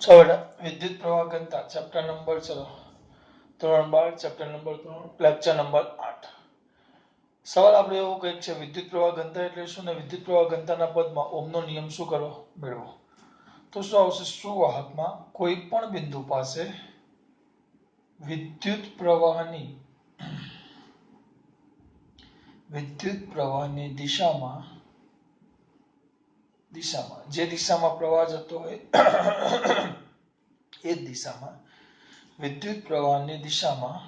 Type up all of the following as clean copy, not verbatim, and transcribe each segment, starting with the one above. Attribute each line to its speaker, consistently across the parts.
Speaker 1: So विद्युत प्रवाह घनता चैप्टर नंबर चलो 3 चैप्टर नंबर 3 लेक्चर नंबर 8 सवाल આપણે એવો કંઈક છે વિદ્યુત પ્રવાહ ઘનતા એટલે શું ને વિદ્યુત પ્રવાહ ઘનતાના પદમાં ઓહમનો નિયમ શું કરો મેળવો તો શું આવશે સુવાહકમાં કોઈ પણ બિંદુ પાસે વિદ્યુત પ્રવાહની દિશામાં જે દિશામાં પ્રવાહ જતો હોય એ જ દિશામાં વિદ્યુત પ્રવાહની દિશામાં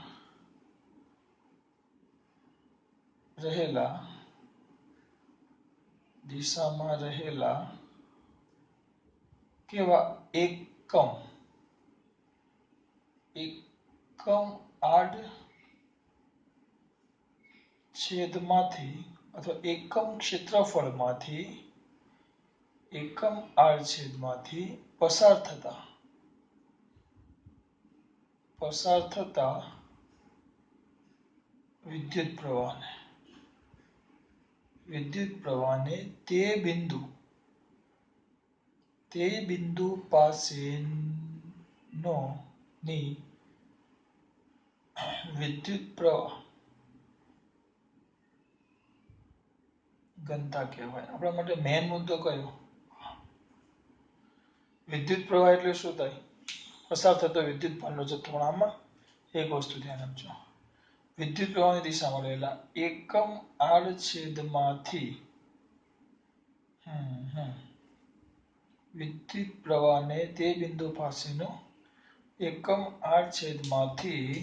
Speaker 1: રહેલા કેવા એકમ આડ છેદમાંથી અથવા એકમ ક્ષેત્રફળમાંથી એકમ આડ છેદમાંથી પસાર થતા વિદ્યુત પ્રવાહને તે બિંદુ પાસેનો ની વિદ્યુત પ્રવાહ ઘનતા કહેવાય. આપણા માટે મેઇન મુદ્દો કયો? વિદ્યુત પ્રવાહ એટલે શું થાય? પસાર થતો વિદ્યુત ભારનો જથ્થો. આમાં એક વસ્તુ ધ્યાન આપજો. વિદ્યુત પ્રવાહની દિશામાં રહેલા એકમ આડછેદમાંથી વિદ્યુત પ્રવાહને તે બિંદુ પાસેનો એકમ આડછેદમાંથી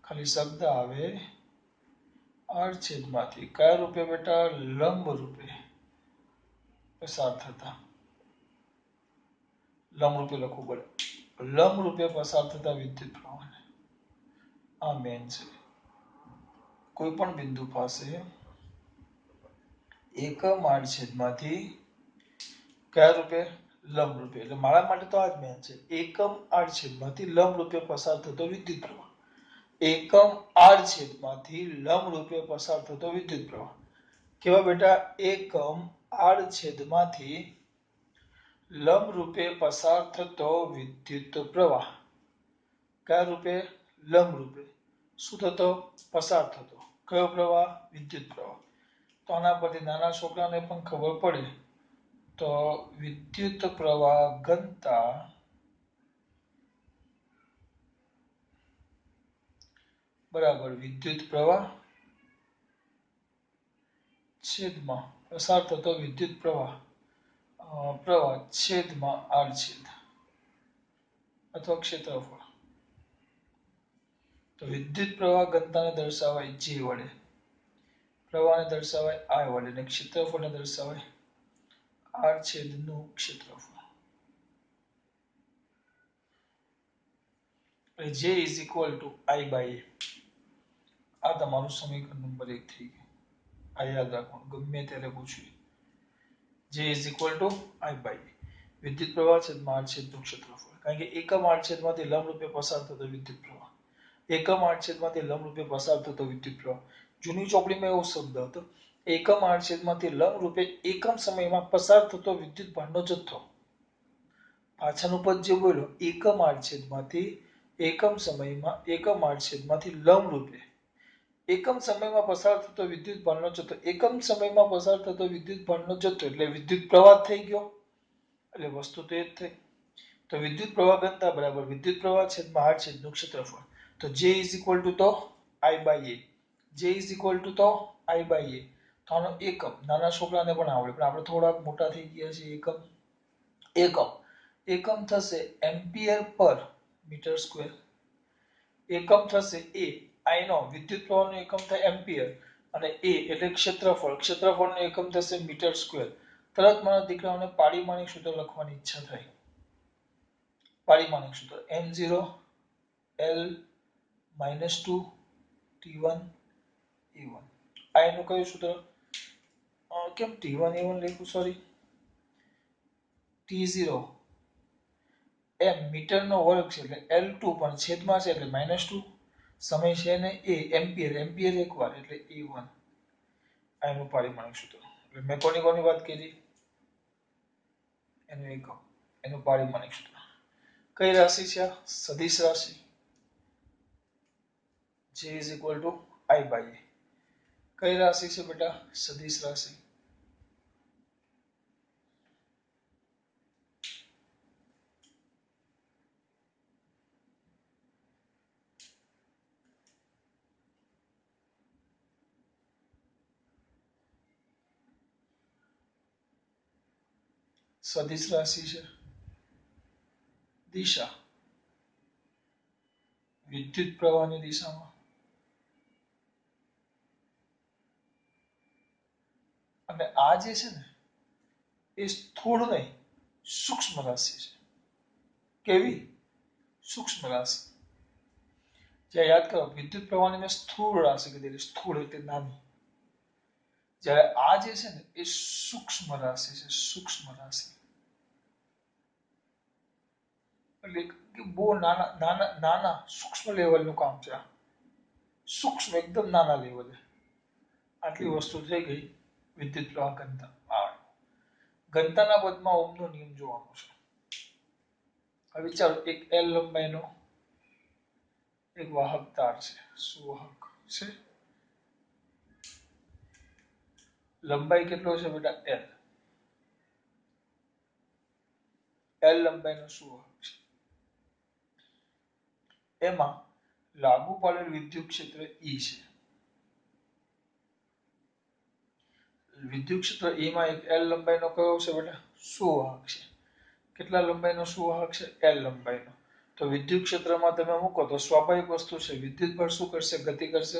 Speaker 1: ખાલી શબ્દ આવે આડછેદમાંથી કયા રૂપે બેટા? લંબ રૂપે પસાર થતા. લંબ રૂપે લખવું પડે. લંબ રૂપે પસાર થતા વિદ્યુત પ્રવાહને આ મેન છે. કોઈ પણ બિંદુ પાસે એકમ આડછેદમાંથી કયા રૂપે? લંબ રૂપે. એટલે મારા માટે તો આ જ મેન છે. એકમ આડછેદમાંથી લંબ રૂપે પસાર થતો વિદ્યુત પ્રવાહ. એકમ આડછેદમાંથી લંબ રૂપે પસાર થતો વિદ્યુત પ્રવાહ. કેવા બેટા? એકમ આડછેદમાંથી લંબ રૂપે પસાર થતો વિદ્યુત પ્રવાહ. કયા રૂપે? લંબ રૂપે. શું થતો? પસાર થતો. કયો પ્રવાહ? વિદ્યુત પ્રવાહ. તો આના પરથી નાના છોકરાને પણ ખબર પડે તો વિદ્યુત પ્રવાહ ઘનતા બરાબર વિદ્યુત પ્રવાહ છેદમાં પસાર થતો વિદ્યુત પ્રવાહ છેદમાં આડછેદ અથવા ક્ષેત્રફળ. તો વિદ્યુત પ્રવાહ ઘનતાને દર્શાવાય J વડે, પ્રવાહને દર્શાવાય I વડે અને ક્ષેત્રફળને દર્શાવાય આડછેદનું ક્ષેત્રફળ. J is equal to I by A. આ તમારું સમીકરણ નંબર 1 થઈ ગયું. આ યાદ રાખવાનું ગમે ત્યારે પૂછ્યું. J is equal to I by A. વિદ્યુત પ્રવાહ છેદમાં આડછેદનું ક્ષેત્રફળ. કારણ કે એકમ આડછેદમાંથી લંબ રૂપે પસાર થતો વિદ્યુત પ્રવાહ. એકમ આડછેદમાંથી લંબ રૂપે પસાર થતો વિદ્યુત પ્રવાહ. જૂની ચોપડીમાં એવો શબ્દ હતો. એકમ આડછેદમાંથી લંબ રૂપે એકમ સમયમાં પસાર થતો વિદ્યુત ભારનો જથ્થો. પાછળનું પદ જે બોલ્યો એકમ આડછેદમાંથી લંબ રૂપે એકમ સમયમાં પસાર થતો વિદ્યુત ભારનો જથ્થો. એકમ સમયમાં પસાર થતો વિદ્યુત ભારનો જથ્થો એટલે વિદ્યુત પ્રવાહ થઈ ગયો. એટલે વસ્તુ તો એ જ થઈ. તો વિદ્યુત પ્રવાહ ઘનતા બરાબર વિદ્યુત પ્રવાહ છેદમાં આડછેદનું ક્ષેત્રફળ. તો J is equal to તો I by A. J is equal to તો I by A. તો આનો એકમ નાના છોકરાને પણ આવડે, પણ આપણે થોડાક મોટા થઈ ગયા છીએ. એકમ થશે એમ્પિયર પર મીટર સ્ક્વેર. એકમ થશે A. I નો વિદ્યુત પ્રવાહનો એકમ થાય એમ્પિયર અને A એટલે ક્ષેત્રફળ. ક્ષેત્રફળનો એકમ થશે મીટર સ્ક્વેર. તરત મારા દીકરાઓને પારિમાણિક સૂત્ર લખવાની ઈચ્છા થાય. પારિમાણિક સૂત્ર m0 l -2 t1 e1. I નું કયું સૂત્ર? કેમ t1 e1 લખ્યું? સોરી, t0 m મીટરનો વર્ગ છે એટલે l2 પણ છેદમાં છે એટલે -2. સમય છે ને એ એમ્પિયર એકવાર એટલે e1. I નું પારિમાણિક સૂત્ર. એટલે મેં કોની વાત કરી? એનું એકમ, એનું પારિમાણિક સૂત્ર. કઈ રાશિ છે? સદિશ રાશિ. J is equal to I by A. કઈ રાશિ છે બેટા? સદિશ રાશિ. સદિશ રાશિ છે. દિશા વિદ્યુત પ્રવાહની દિશામાં. અને આ જે છે ને એ સ્થૂળ નહીં, સૂક્ષ્મ રાશિ છે. કેવી? સૂક્ષ્મ રાશિ. જ્યાં યાદ કરો વિદ્યુત પ્રવાહની મેં સ્થૂળ રાશિ કીધી, સ્થૂળ એટલે નાની. જ્યારે આ જે છે ને એ સૂક્ષ્મ રાશિ છે. સૂક્ષ્મ રાશિ એટલે કે બહુ નાના નાના નાના સૂક્ષ્મ લેવલનું કામ છે. સૂક્ષ્મ એકદમ નાના લેવલે આટલી વસ્તુ થઈ ગઈ. વિદ્યુત પ્રવાહ ઘનતા. ઘનતાના પદમાં ઓમનો નિયમ જોવાનો છે. હવે વિચારો એક એલ લંબાઈનો એક વાહક તાર છે. સુવાહક છે. લંબાઈ કેટલો છે બેટા? એલ. એલ લંબાઈનો સુવાહક છે. એમાં લાગુ પડેલ વિદ્યુત ક્ષેત્ર ઈ છે. વિદ્યુત ક્ષેત્ર ઈ માં એક એલ લંબાઈનો કયો છે બેટા? સુવાહક છે. કેટલા લંબાઈનો સુવાહક છે? એલ લંબાઈનો. તો વિદ્યુત ક્ષેત્રમાં તમે મૂકો તો સ્વાભાવિક વસ્તુ છે વિદ્યુત બળ શું કરશે? ગતિ કરશે.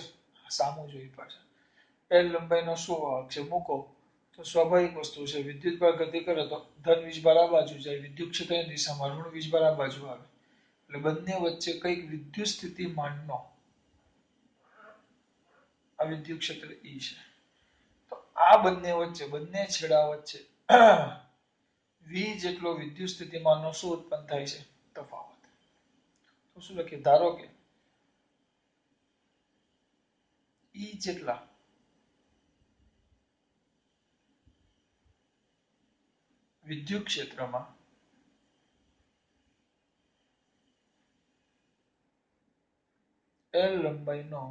Speaker 1: સામું જોઈ પાછળ. એલ લંબાઈનો સુવાહક છે મૂકો તો સ્વાભાવિક વસ્તુ છે વિદ્યુત બળ ગતિ કરે તો ધન વીજભાર આ બાજુ જાય, વિદ્યુત ક્ષેત્રની દિશામાં ઋણ વીજભાર આ બાજુ આવે. એટલે બંને વચ્ચે કઈક વિદ્યુત સ્થિતિમાનનો આ વિદ્યુત ક્ષેત્ર ઈ છે. તો આ બંને વચ્ચે, બંને છેડા વચ્ચે વી જેટલો વિદ્યુત સ્થિતિમાનનો શું ઉત્પન્ન થાય છે? તફાવત. તો શું લખીએ? ધારો કે ઈ જેટલા વિદ્યુત ક્ષેત્રમાં એલ લંબાઈનો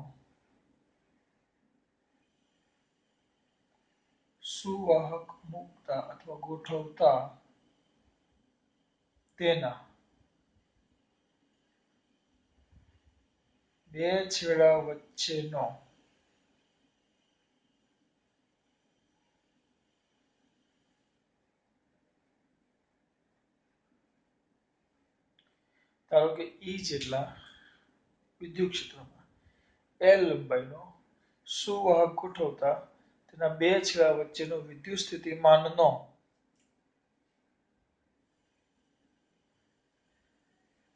Speaker 1: સુવાહક મૂકતા અથવા ગોઠવતા તેના બે છેડા વચ્ચેનો ધારો કે ઈ જેટલા વિદ્યુત ક્ષેત્રમાં એલ લંબાઈનો સુવાહક ગોઠવતા તેના બે છેડા વચ્ચેનો વિદ્યુત સ્થિતિમાનનો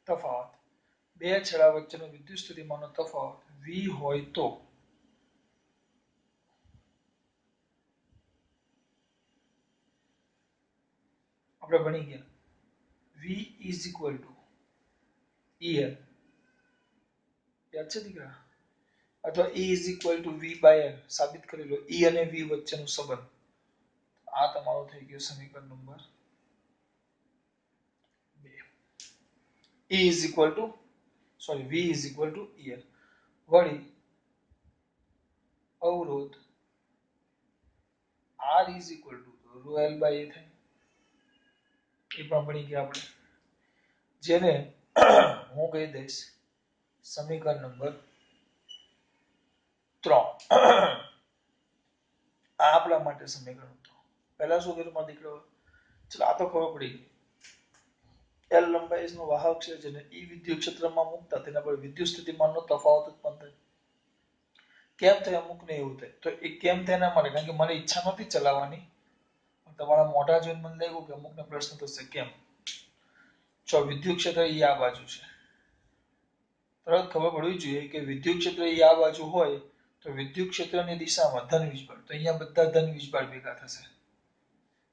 Speaker 1: તફાવત. બે છેડા વચ્ચેનો વિદ્યુત સ્થિતિમાનનો તફાવત વી હોય તો આપણે ભણી ગયા V is equal to EL. યાદ છે દીકરા? અથવા E is equal to V by L સાબિત કરી લો. ઈ અને વી વચ્ચેનો સંબંધ. આ તમારો થઈ ગયો સમીકરણ number 2. E is equal to v is equal to e l. વળી અવરોધ R is equal to rho l by a થાય. એ પણ ભણી ગયા આપણે. જેને હું કહી દઈશ સમીકરણ નંબર 3. આ આપણા માટે સમીકરણ હતું. પહેલા શું કર્યું મારા દીકરો? ચલો આ તો ખબર પડી ગઈ. એલ લંબાઈનો વાહક છે જેને ઈ વિદ્યુત ક્ષેત્રમાં મૂકતા તેના પર વિદ્યુત સ્થિતિમાનનો તફાવત ઉત્પન્ન થાય. કેમ થાય? અમુકને એવું થાય. તો એ કેમ થાય એના માટે, કારણ કે મને ઈચ્છા નહોતી ચલાવવાની, તમારા મોઢા જોઈને મને લાગ્યું કે અમુકને પ્રશ્ન થશે કેમ. જો વિદ્યુત ક્ષેત્ર ઈ આ બાજુ છે, તરત ખબર પડવી જોઈએ કે વિદ્યુત ક્ષેત્ર ઈ આ બાજુ હોય તો વિદ્યુત ક્ષેત્રની દિશામાં ધન વીજભાર, તો અહીંયા બધા ધન વીજભાર ભેગા થશે.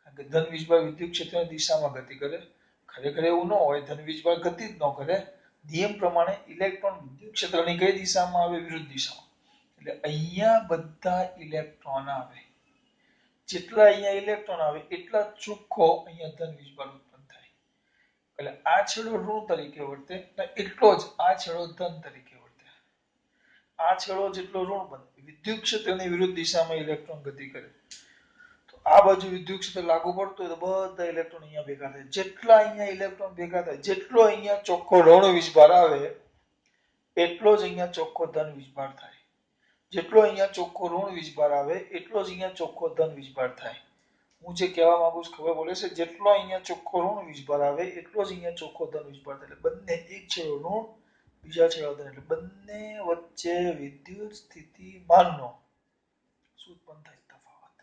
Speaker 1: કારણ કે ધન વીજભાર વિદ્યુત ક્ષેત્રની દિશામાં ગતિ કરે. ખરેખર એવું ન હોય, ધન વીજભાર ગતિ જ ન કરે. નિયમ પ્રમાણે ઇલેક્ટ્રોન વિદ્યુત ક્ષેત્રની કઈ દિશામાં આવે? વિરુદ્ધ દિશામાં. એટલે અહીંયા બધા ઇલેક્ટ્રોન આવે. જેટલા અહીંયા ઇલેક્ટ્રોન આવે એટલા ચોખ્ખો અહીંયા ધન વીજભાર ઉત્પન્ન થાય. એટલે આ છેડો ઋણ તરીકે વર્તે ને એટલો જ આ છેડો ધન તરીકે વર્તે. આ છેડો જેટલો ઋણ બને વિદ્યુત ક્ષેત્રની વિરુદ્ધ દિશામાં ઇલેક્ટ્રોન ગતિ કરે. તો આ બાજુ વિદ્યુત ક્ષેત્ર લાગુ પડતું હોય તો બધા ઇલેક્ટ્રોન અહીંયા ભેગા થાય. જેટલા અહીંયા ઇલેક્ટ્રોન ભેગા થાય, જેટલો અહીંયા ચોખ્ખો ઋણ વીજભાર આવે એટલો જ અહીંયા ચોખ્ખો ધન વીજભાર થાય. જેટલો અહીંયા ચોખ્ખો ઋણ વીજભાર આવે એટલો જ અહીંયા ચોખ્ખો ધન વીજભાર થાય. હું જે કહેવા માંગુ છું ખબર પડે છે? જેટલો અહીંયા ચોખ્ખો ઋણ વીજભાર આવે એટલો જ અહીંયા ચોખ્ખો ધન વીજભાર થાય. એટલે બંને એક છેડો ઋણ બીજા છેડો ધન એટલે બંને વચ્ચે વિદ્યુત સ્થિતિમાનનો શું ઉત્પન્ન થાય? તફાવત.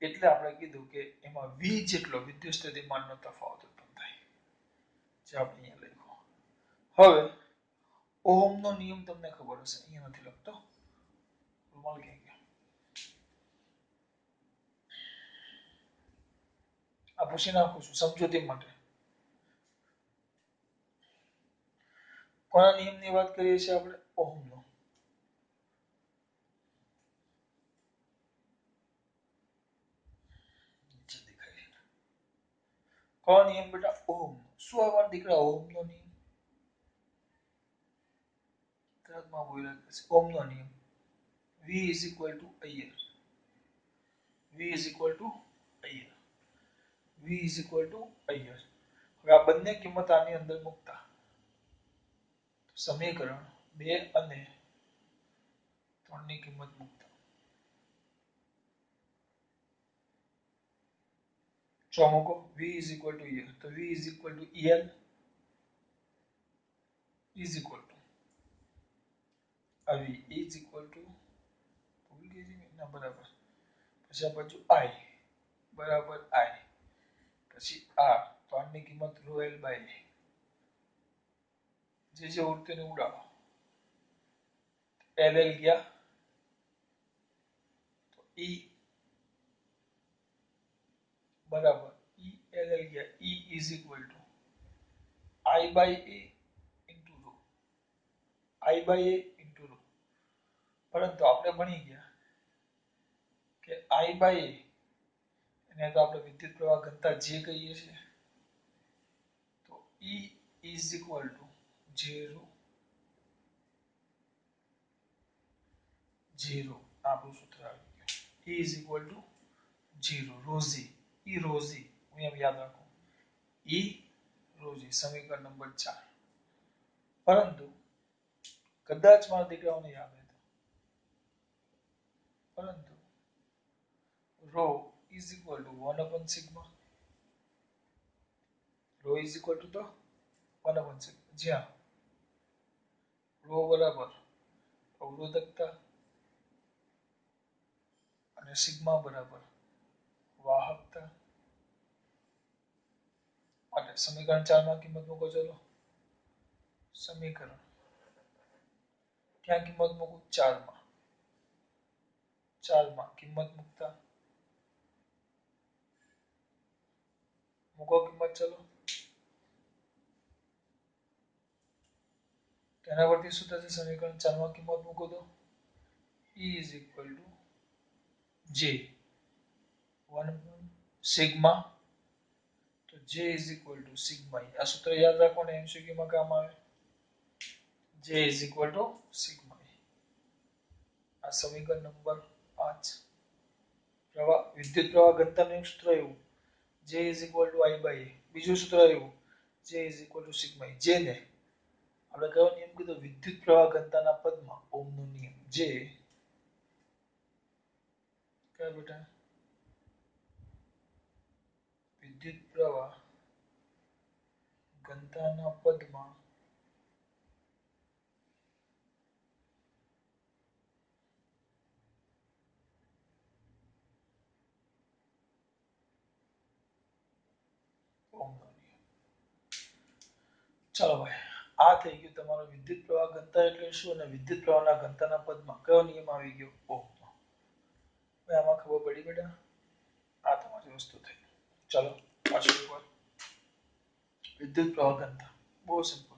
Speaker 1: એટલે આપણે કીધું કે એમાં V જેટલો વિદ્યુત સ્થિતિમાનનો તફાવત ઉત્પન્ન થાય. જે આપણે અહીંયા લખ્યો. હવે ઓહમનો નિયમ તમને ખબર હશે, અહીંયા નથી લખતો. રૂમાલ ક્યાં ગયો? આ પૂછી નાખું છું સમજૂતી માટે. કોના નિયમની વાત કરીએ છીએ આપણે? ઓહમનો. કયો નિયમ બેટા? ઓહમ. શું આવવાનું દીકરા ઓહમનો નિયમ? તરતમાં બોલ્યા છે ઓહમનો નિયમ. V is equal to IR. V is equal to IR. V is equal to IR. હવે આ બંને કિંમત આની અંદર મૂકતા સમીકરણ 2 અને 3 ની કિંમત મૂકતા જો મૂકો V is equal to IR તો V is equal to EL is equal to V is equal to ભૂલ ગઈ છે ના બરાબર. પછી આ બાજુ I બરાબર I પછી R તો આની કિંમત રો L બાય જે ઉડતે ને ઉડાડો. LL ગયા તો E બરાબર ELL ગયા E is equal to I by A into rho I by A into rho. પરંતુ આપણે ભણી ગયા કે I by A એને તો આપણે વિદ્યુત પ્રવાહ ઘનતા જે કહીએ છીએ તો E is equal to J rho આપણું સૂત્ર આવી ગયું. E is equal to 0 રોઝી E રોઝી હું એમ યાદ રાખું E રોઝી સમીકરણ નંબર 4. પરંતુ કદાચ મારા દીકરાઓને યાદ હોય પરંતુ rho is equal to 1 upon sigma rho is equal to the 1 upon sigma જ્યાં રો બરાબર અવરોધકતા અને સિગ્મા બરાબર વાહકતા. માટે સમીકરણ 4 માં કિંમત મૂકો. ચલો સમીકરણ ક્યાં કિંમત મૂકું? 4 માં કિંમત મૂકતા મૂકો કિંમત. ચલો તેના પરથી શું થશે? સમીકરણ 4 માં કિંમત મૂકો તો E is equal to J 1 sigma તો J is equal to sigma. આ સૂત્ર યાદ રાખો ને એમસીક્યુ માં કામ આવે. J is equal to sigma. આ સમીકરણ નંબર 5. પ્રવાહ વિદ્યુત પ્રવાહ ઘનતાનું સૂત્ર એવું J is equal to I by A. બીજું સૂત્ર એવું J is equal to sigma. જેને આપણે કયો નિયમ કીધો? વિદ્યુત પ્રવાહ ઘનતાના પદમાં ઓહમનો નિયમ. જે કયા બેટા? વિદ્યુત પ્રવાહ ઘનતાના પદમાં ઓહમનો નિયમ. ચાલો ભાઈ આ થઈ ગયું તમારો વિદ્યુત પ્રવાહ ઘનતા એટલે શું અને વિદ્યુત પ્રવાહના ઘનતાના પદમાં કયો નિયમ આવી ગયો? ઓહમનો. ભાઈ આમાં ખબર પડી બેટા? આ તમારી વસ્તુ થઈ. ચલો પાછું એકવાર વિદ્યુત પ્રવાહ ઘનતા બહુ સિમ્પલ.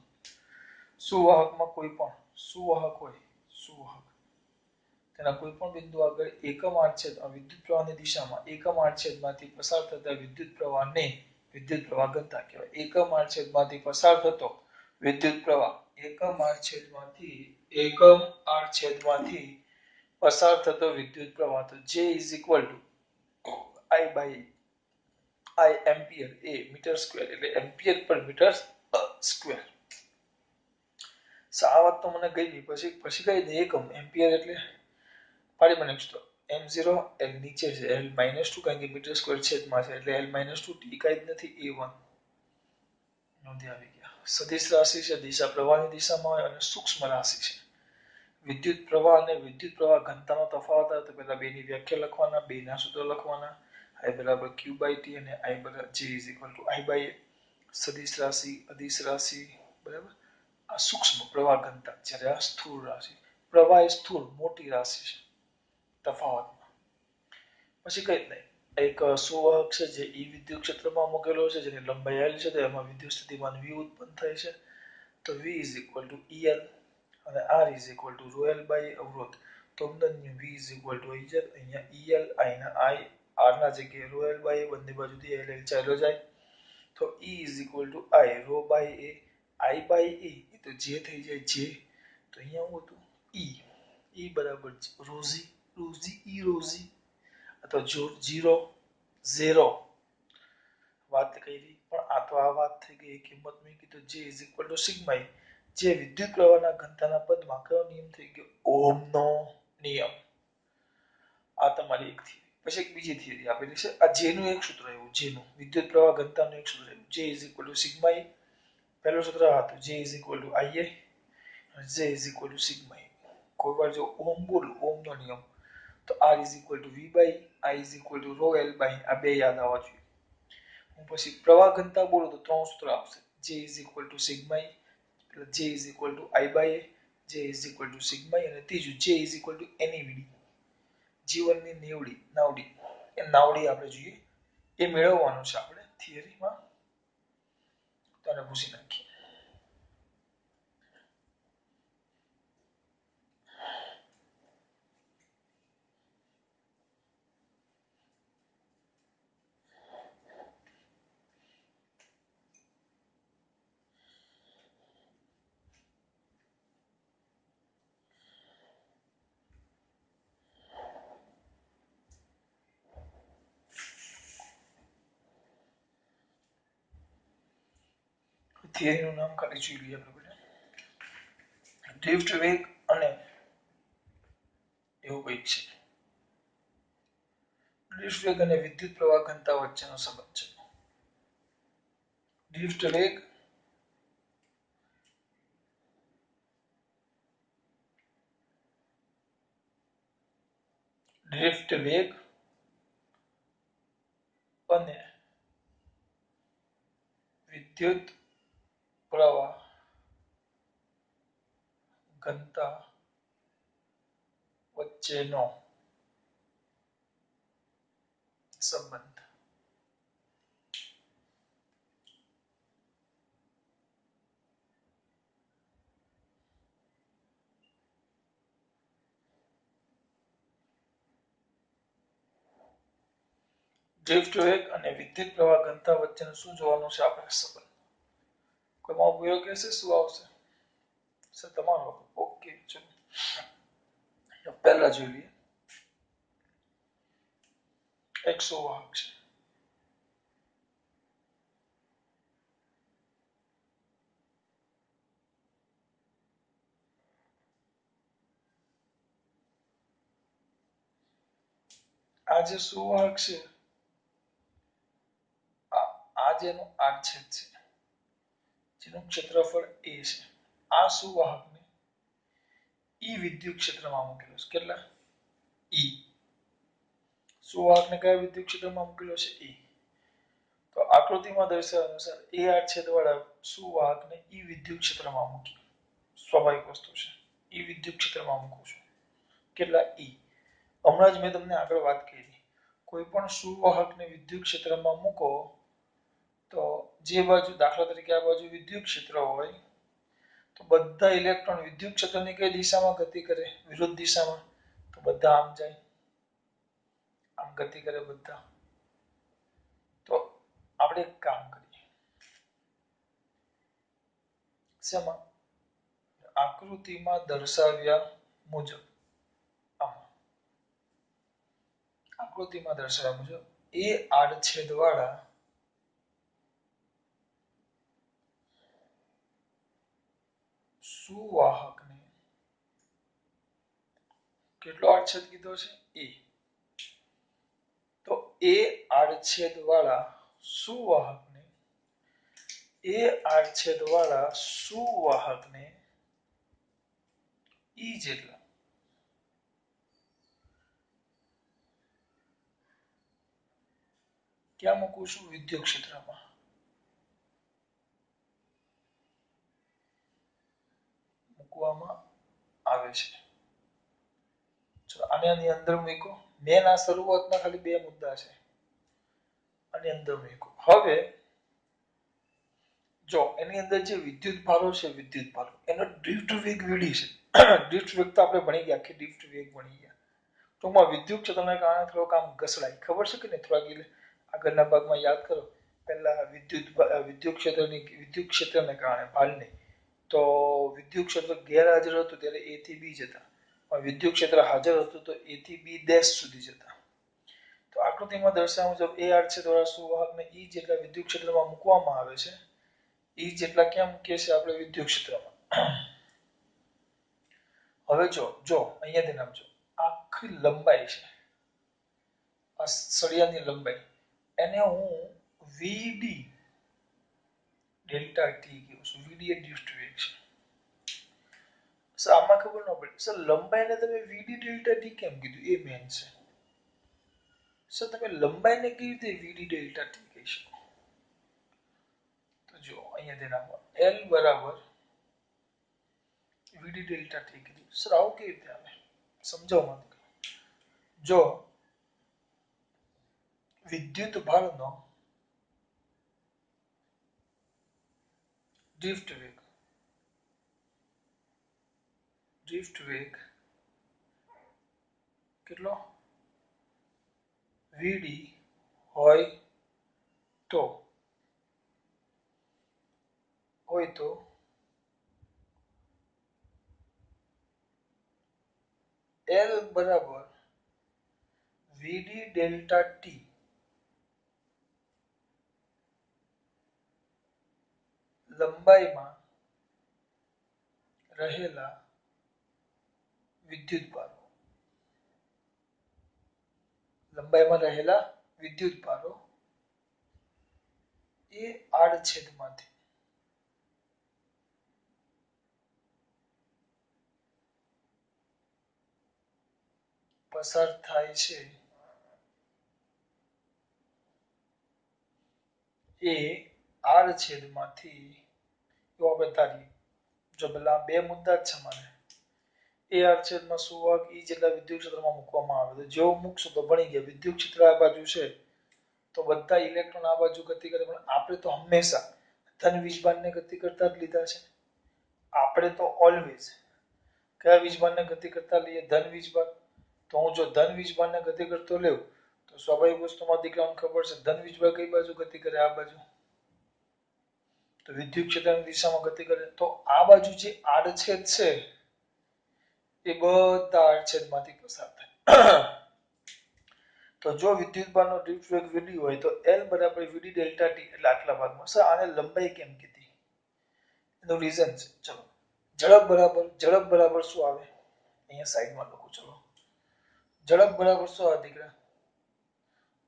Speaker 1: સુવાહકમાં કોઈ પણ સુવાહક હોય સુવાહક તેના કોઈ પણ બિંદુ આગળ એકમ આડછેદ વિદ્યુત પ્રવાહની દિશામાં એકમ આડછેદમાંથી પસાર થતા વિદ્યુત પ્રવાહને વિદ્યુત પ્રવાહ ઘનતા કહેવાય. એકમ આર છેદમાંથી પસાર થતો વિદ્યુત પ્રવાહ એકમ આર છેદમાંથી પસાર થતો વિદ્યુત પ્રવાહ તો J is equal to I by I ampere એ મીટર સ્ક્વેર એટલે એમ્પિયર પર મીટર સ્ક્વેર. આ વાત તો મને ગઈ પછી કઈ દે એકમ એમ્પિયર એટલે પાડી મને તો m0 l નીચે છે l -2 કારણ કે મીટર સ્ક્વેર છેદમાં છે એટલે l -2 t કાંઈ જ નથી a1 નોંધી આવી ગયા. સદિશ રાશિ છે દિશા પ્રવાહની દિશામાં હોય અને સૂક્ષ્મ રાશિ છે. વિદ્યુત પ્રવાહ અને વિદ્યુત પ્રવાહ ઘનતાનો તફાવત આવે તો પહેલા બેની વ્યાખ્યા લખવાના બેના સૂત્રો લખવાના I બરાબર q by t અને I બરાબર J is equal to I by a. સદિશ રાશિ અદિશ રાશિ બરાબર. આ સૂક્ષ્મ પ્રવાહ ઘનતા જ્યારે આ સ્થૂળ રાશિ પ્રવાહ એ સ્થૂળ મોટી રાશિ છે તફાવતમાં. પછી કઈ નહીં એક સુવાહક છે જે ઈ વિદ્યુત ક્ષેત્રમાં મૂકેલો છે જેની લંબાઈ L છે તો એમાં વિદ્યુત સ્થિતિમાન V ઉત્પન્ન થાય છે તો V is equal to EL અને R is equal to rho L by અવરોધ તો V is equal to અહીંયા EL અહીંના I R ના જગ્યાએ rho L by બંને બાજુથી L ચાલ્યો જાય તો E is equal to I rho by A I by E એ તો J થઈ જાય J તો અહીંયા શું હતું E બરાબર રોઝી E રોઝી અથવા જો 0 વાત કરી પણ આ તો આ વાત થઈ ગઈ કિંમત મૂકી તો J is equal to sigma E જે વિદ્યુત પ્રવાહના ઘનતાના પદમાં કયો નિયમ થઈ ગયો ઓહમનો નિયમ. આ તમારી એક થિયરી. પછી એક બીજી થિયરી આપેલી છે આ J નું એક સૂત્ર એવું J નું વિદ્યુત પ્રવાહ ઘનતાનું એક સૂત્ર એવું J is equal to sigma E પહેલું સૂત્ર હતું J is equal to IA અને J is equal to sigma E. કોઈ વાર જો ઓહમ બોલું ઓહમનો નિયમ તો R is equal to V by I is equal to rho L by આ બે યાદ આવવા જોઈએ. હું પછી પ્રવાહ ઘનતા બોલું તો ત્રણ સૂત્ર આવશે J is equal to sigma E એટલે J is equal to I by A J is equal to sigma E અને ત્રીજું J is equal to NEVD જીવનની નાવડી એ નાવડી આપણે જોઈએ એ મેળવવાનું છે આપણે થિયરીમાં તો આને પૂછી નાખીએ. થિયરીનું નામ ખાલી જોઈ લઈએ આપણે ડ્રિફ્ટ વેગ અને એવું કંઈક છે ડ્રિફ્ટ વેગ અને વિદ્યુત પ્રવાહ ઘનતા વચ્ચેનો સંબંધ છે. ડ્રિફ્ટ વેગ અને વિદ્યુત પ્રવાહ ઘનતા વચ્ચેનો સંબંધ. ડ્રિફ્ટ વેગ અને વિદ્યુત પ્રવાહ ઘનતા વચ્ચેનો શું જોવાનું છે આપણે સંબંધ. કોઈમાં ઉપયોગ કહેશે શું આવશે સર તમારો ઓકે ચલો પહેલા જોઈ લઈએ એક સુવાહક છે આ જે સુવાહક છે આ જેનું આડછેદ છે જેનું ક્ષેત્રફળ A છે આ સુવાહકને ઈ વિદ્યુત ક્ષેત્રમાં મૂકેલો છે કેટલા ઈ સુવાહકને કયા વિદ્યુત ક્ષેત્રમાં મૂકેલો છે ઈ તો આકૃતિમાં દર્શાવ્યા અનુસાર એ આડછેદ વાળા સુવાહકને ઈ વિદ્યુત ક્ષેત્રમાં મૂકી સ્વાભાવિક વસ્તુ છે ઈ વિદ્યુત ક્ષેત્રમાં મૂકું છું કેટલા ઈ હમણાં જ મેં તમને આગળ વાત કરી કોઈ પણ સુવાહકને વિદ્યુત ક્ષેત્રમાં મૂકો તો જે બાજુ દાખલા તરીકે આ બાજુ વિદ્યુત ક્ષેત્ર હોય તો બધા ઇલેક્ટ્રોન વિદ્યુત ક્ષેત્રની કઈ દિશામાં ગતિ કરે વિરુદ્ધ દિશામાં તો બધા આમ જાય આમ ગતિ કરે બધા તો આપણે એક કામ કરીએ, શેમાં? આકૃતિમાં દર્શાવ્યા મુજબ, આમાં આકૃતિમાં દર્શાવ્યા મુજબ એ આડછેદ વાળા સુવાહકને, કેટલો આડછેદ કીધો છે? એ. તો એ આડછેદ વાળા સુવાહકને, એ આડછેદ વાળા સુવાહકને ઈ જેટલા ક્યાં મૂકું છું? વિદ્યુત ક્ષેત્રમાં મૂકવામાં આવે છે. ચલો આની અંદર મૂકો. મેન આ શરૂઆતના ખાલી બે મુદ્દા છે, આની અંદર મૂકો. હવે જો એની અંદર જે વિદ્યુત ભારો છે, વિદ્યુત ભારો એનો ડ્રિફ્ટ વેગ વીડી છે. ડ્રિફ્ટ વેગ તો આપણે ભણી ગયા, આખી ડ્રિફ્ટ વેગ ભણી ગયા. ટૂંકમાં વિદ્યુત ક્ષેત્રને કારણે થોડોક આમ ઘસડાય, ખબર છે કે નહીં? થોડા આગળના ભાગમાં યાદ કરો. પહેલા વિદ્યુત ક્ષેત્રને કારણે ભાલની, તો વિદ્યુત ક્ષેત્ર ગેરહાજર હતું ત્યારે એ થી બી જતા, પણ વિદ્યુત ક્ષેત્ર હાજર હતું તો એ થી બી ડેશ સુધી જતા. તો આકૃતિમાં દર્શાવ્યા મુજબ એ આડછેદ વાળા સુવાહકને ઈ જેટલા વિદ્યુત ક્ષેત્રમાં મૂકવામાં આવે છે, ઈ જેટલા ક્યાં મૂકીએ છીએ આપણે? વિદ્યુત ક્ષેત્રમાં. હવે જો અહીંયા ધ્યાન આપજો, આખી લંબાઈ છે, આ સળિયાની લંબાઈ, એને હું વીડી ડેલ્ટા ટી કહું છું. વીડી એ ડ્રિફ્ટ વેગ છે. આમાં ખબર ન પડી સર, લંબાઈને તમે વીડી ડેલ્ટા ટી કેમ કીધું? એ મેન છે સર. તમે લંબાઈને કેવી રીતે વીડી ડેલ્ટા ટી કહી શકો? તો જો અહીંયા ધ્યાન આપો, એલ બરાબર વીડી ડેલ્ટા ટી કીધું. સર આવું કેવી રીતે આવે? સમજાવો મને. જો વિદ્યુત ભારનો ડ્રિફ્ટ વેગ કેટલો? વીડી હોય તો એલ બરાબર વીડી ડેલ્ટા ટી લંબાઈમાં રહેલા વિદ્યુત ભારો, લંબાઈમાં રહેલા વિદ્યુત ભારો એ આડછેદમાંથી પસાર થાય છે એ આડછેદમાંથી, તો આપણે ધારીએ, જો પેલા બે મુદ્દા જ છે મારે. એ આડછેદમાં સુવાહક ઈ જેટલા વિદ્યુત ક્ષેત્રમાં મૂકવામાં આવે તો જેવું મૂકશું તો ભણી ગયા. વિદ્યુત ક્ષેત્ર આ બાજુ છે તો બધા ઇલેક્ટ્રોન આ બાજુ ગતિ કરે, પણ આપણે તો હંમેશા ધન વીજભારને ગતિ કરતા જ લીધા છે. આપણે તો ઓલવેઝ કયા વીજભારને ગતિ કરતા લઈએ? ધન વીજભાર. તો હું જો ધન વીજભારને ગતિ કરતો લેવ તો સ્વાભાવિક વસ્તુમાં દીકરાઓને ખબર છે ધન વીજભાર કઈ બાજુ ગતિ કરે? આ બાજુ. તો વિદ્યુત ક્ષેત્રની દિશામાં ગતિ કરે. તો આ બાજુ જે આડછેદ છે એ બધા આડછેદમાંથી પસાર થાય. તો જો વિદ્યુતભારનો ડ્રિફ્ટ વેગ વીડી હોય તો એલ બરાબર વીડી ડેલ્ટા ટી, એટલે આટલા ભાગમાં. સર આને લંબાઈ કેમ કીધી? એનું રીઝન છે. ચલો, ઝડપ બરાબર શું આવે? અહીંયા સાઈડમાં લખું. ચલો, ઝડપ બરાબર શું આવે દીકરા?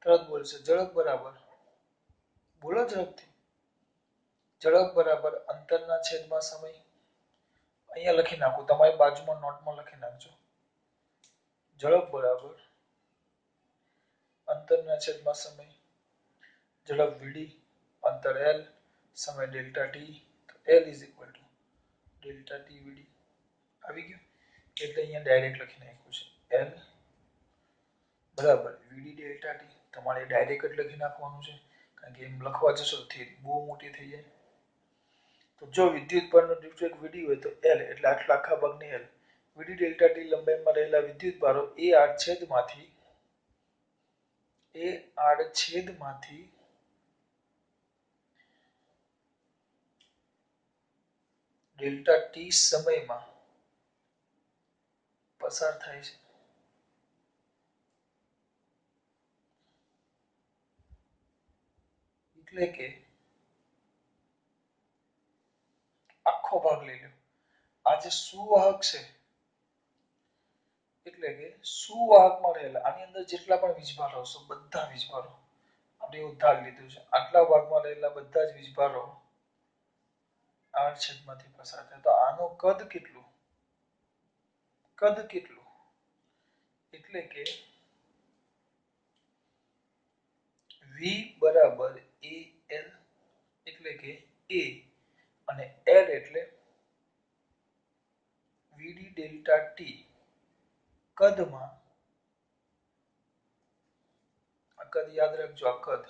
Speaker 1: તરત બોલશે. ઝડપ બરાબર, બોલો ઝડપથી. ઝડપ બરાબર અંતરના છેદમાં સમય. અહીંયા લખી નાખો, તમારી બાજુમાં નોટમાં લખી નાખજો. ઝડપ બરાબર અંતરના છેદમાં સમય. ઝડપ વીડી, અંતર એલ, સમય ડેલ્ટા ટી. તો l is equal to delta t v d. આવી ગયું? એટલે અહીંયા ડાયરેક્ટ લખી નાખ્યું છે એલ બરાબર વીડી ડેલ્ટા ટી. તમારે ડાયરેક્ટ જ લખી નાખવાનું છે, કારણ કે એમ લખવા જશો તો થિયરી બહુ મોટી થઈ જાય. તો જો વિદ્યુત ભારનો ડ્રિફ્ટ વેગ વીડી હોય તો એલ એટલે આટલા આખા ભાગની એલ. વીડી ડેલ્ટા ટી લંબાઈમાં રહેલા વિદ્યુત ભારો એ આડછેદમાંથી ડેલ્ટા ટી સમયમાં પસાર થાય છે. એટલે કે આખો ભાગ લઈ લો. આ જે સુવાહક છે એટલે કે સુવાહકમાં રહેલા આની અંદર જેટલા પણ વીજભારો હશે બધા વીજભારો આપણે એવું ધાર લીધું છે આટલા ભાગમાં રહેલા બધા જ વીજભારો આડછેદમાંથી પસાર થાય તો આનું કદ કેટલું એટલે કે V બરાબર AL એટલે કે A અને L એટલે VD ડેલ્ટા T કદમાં આ કદ યાદ રાખજો આ કદ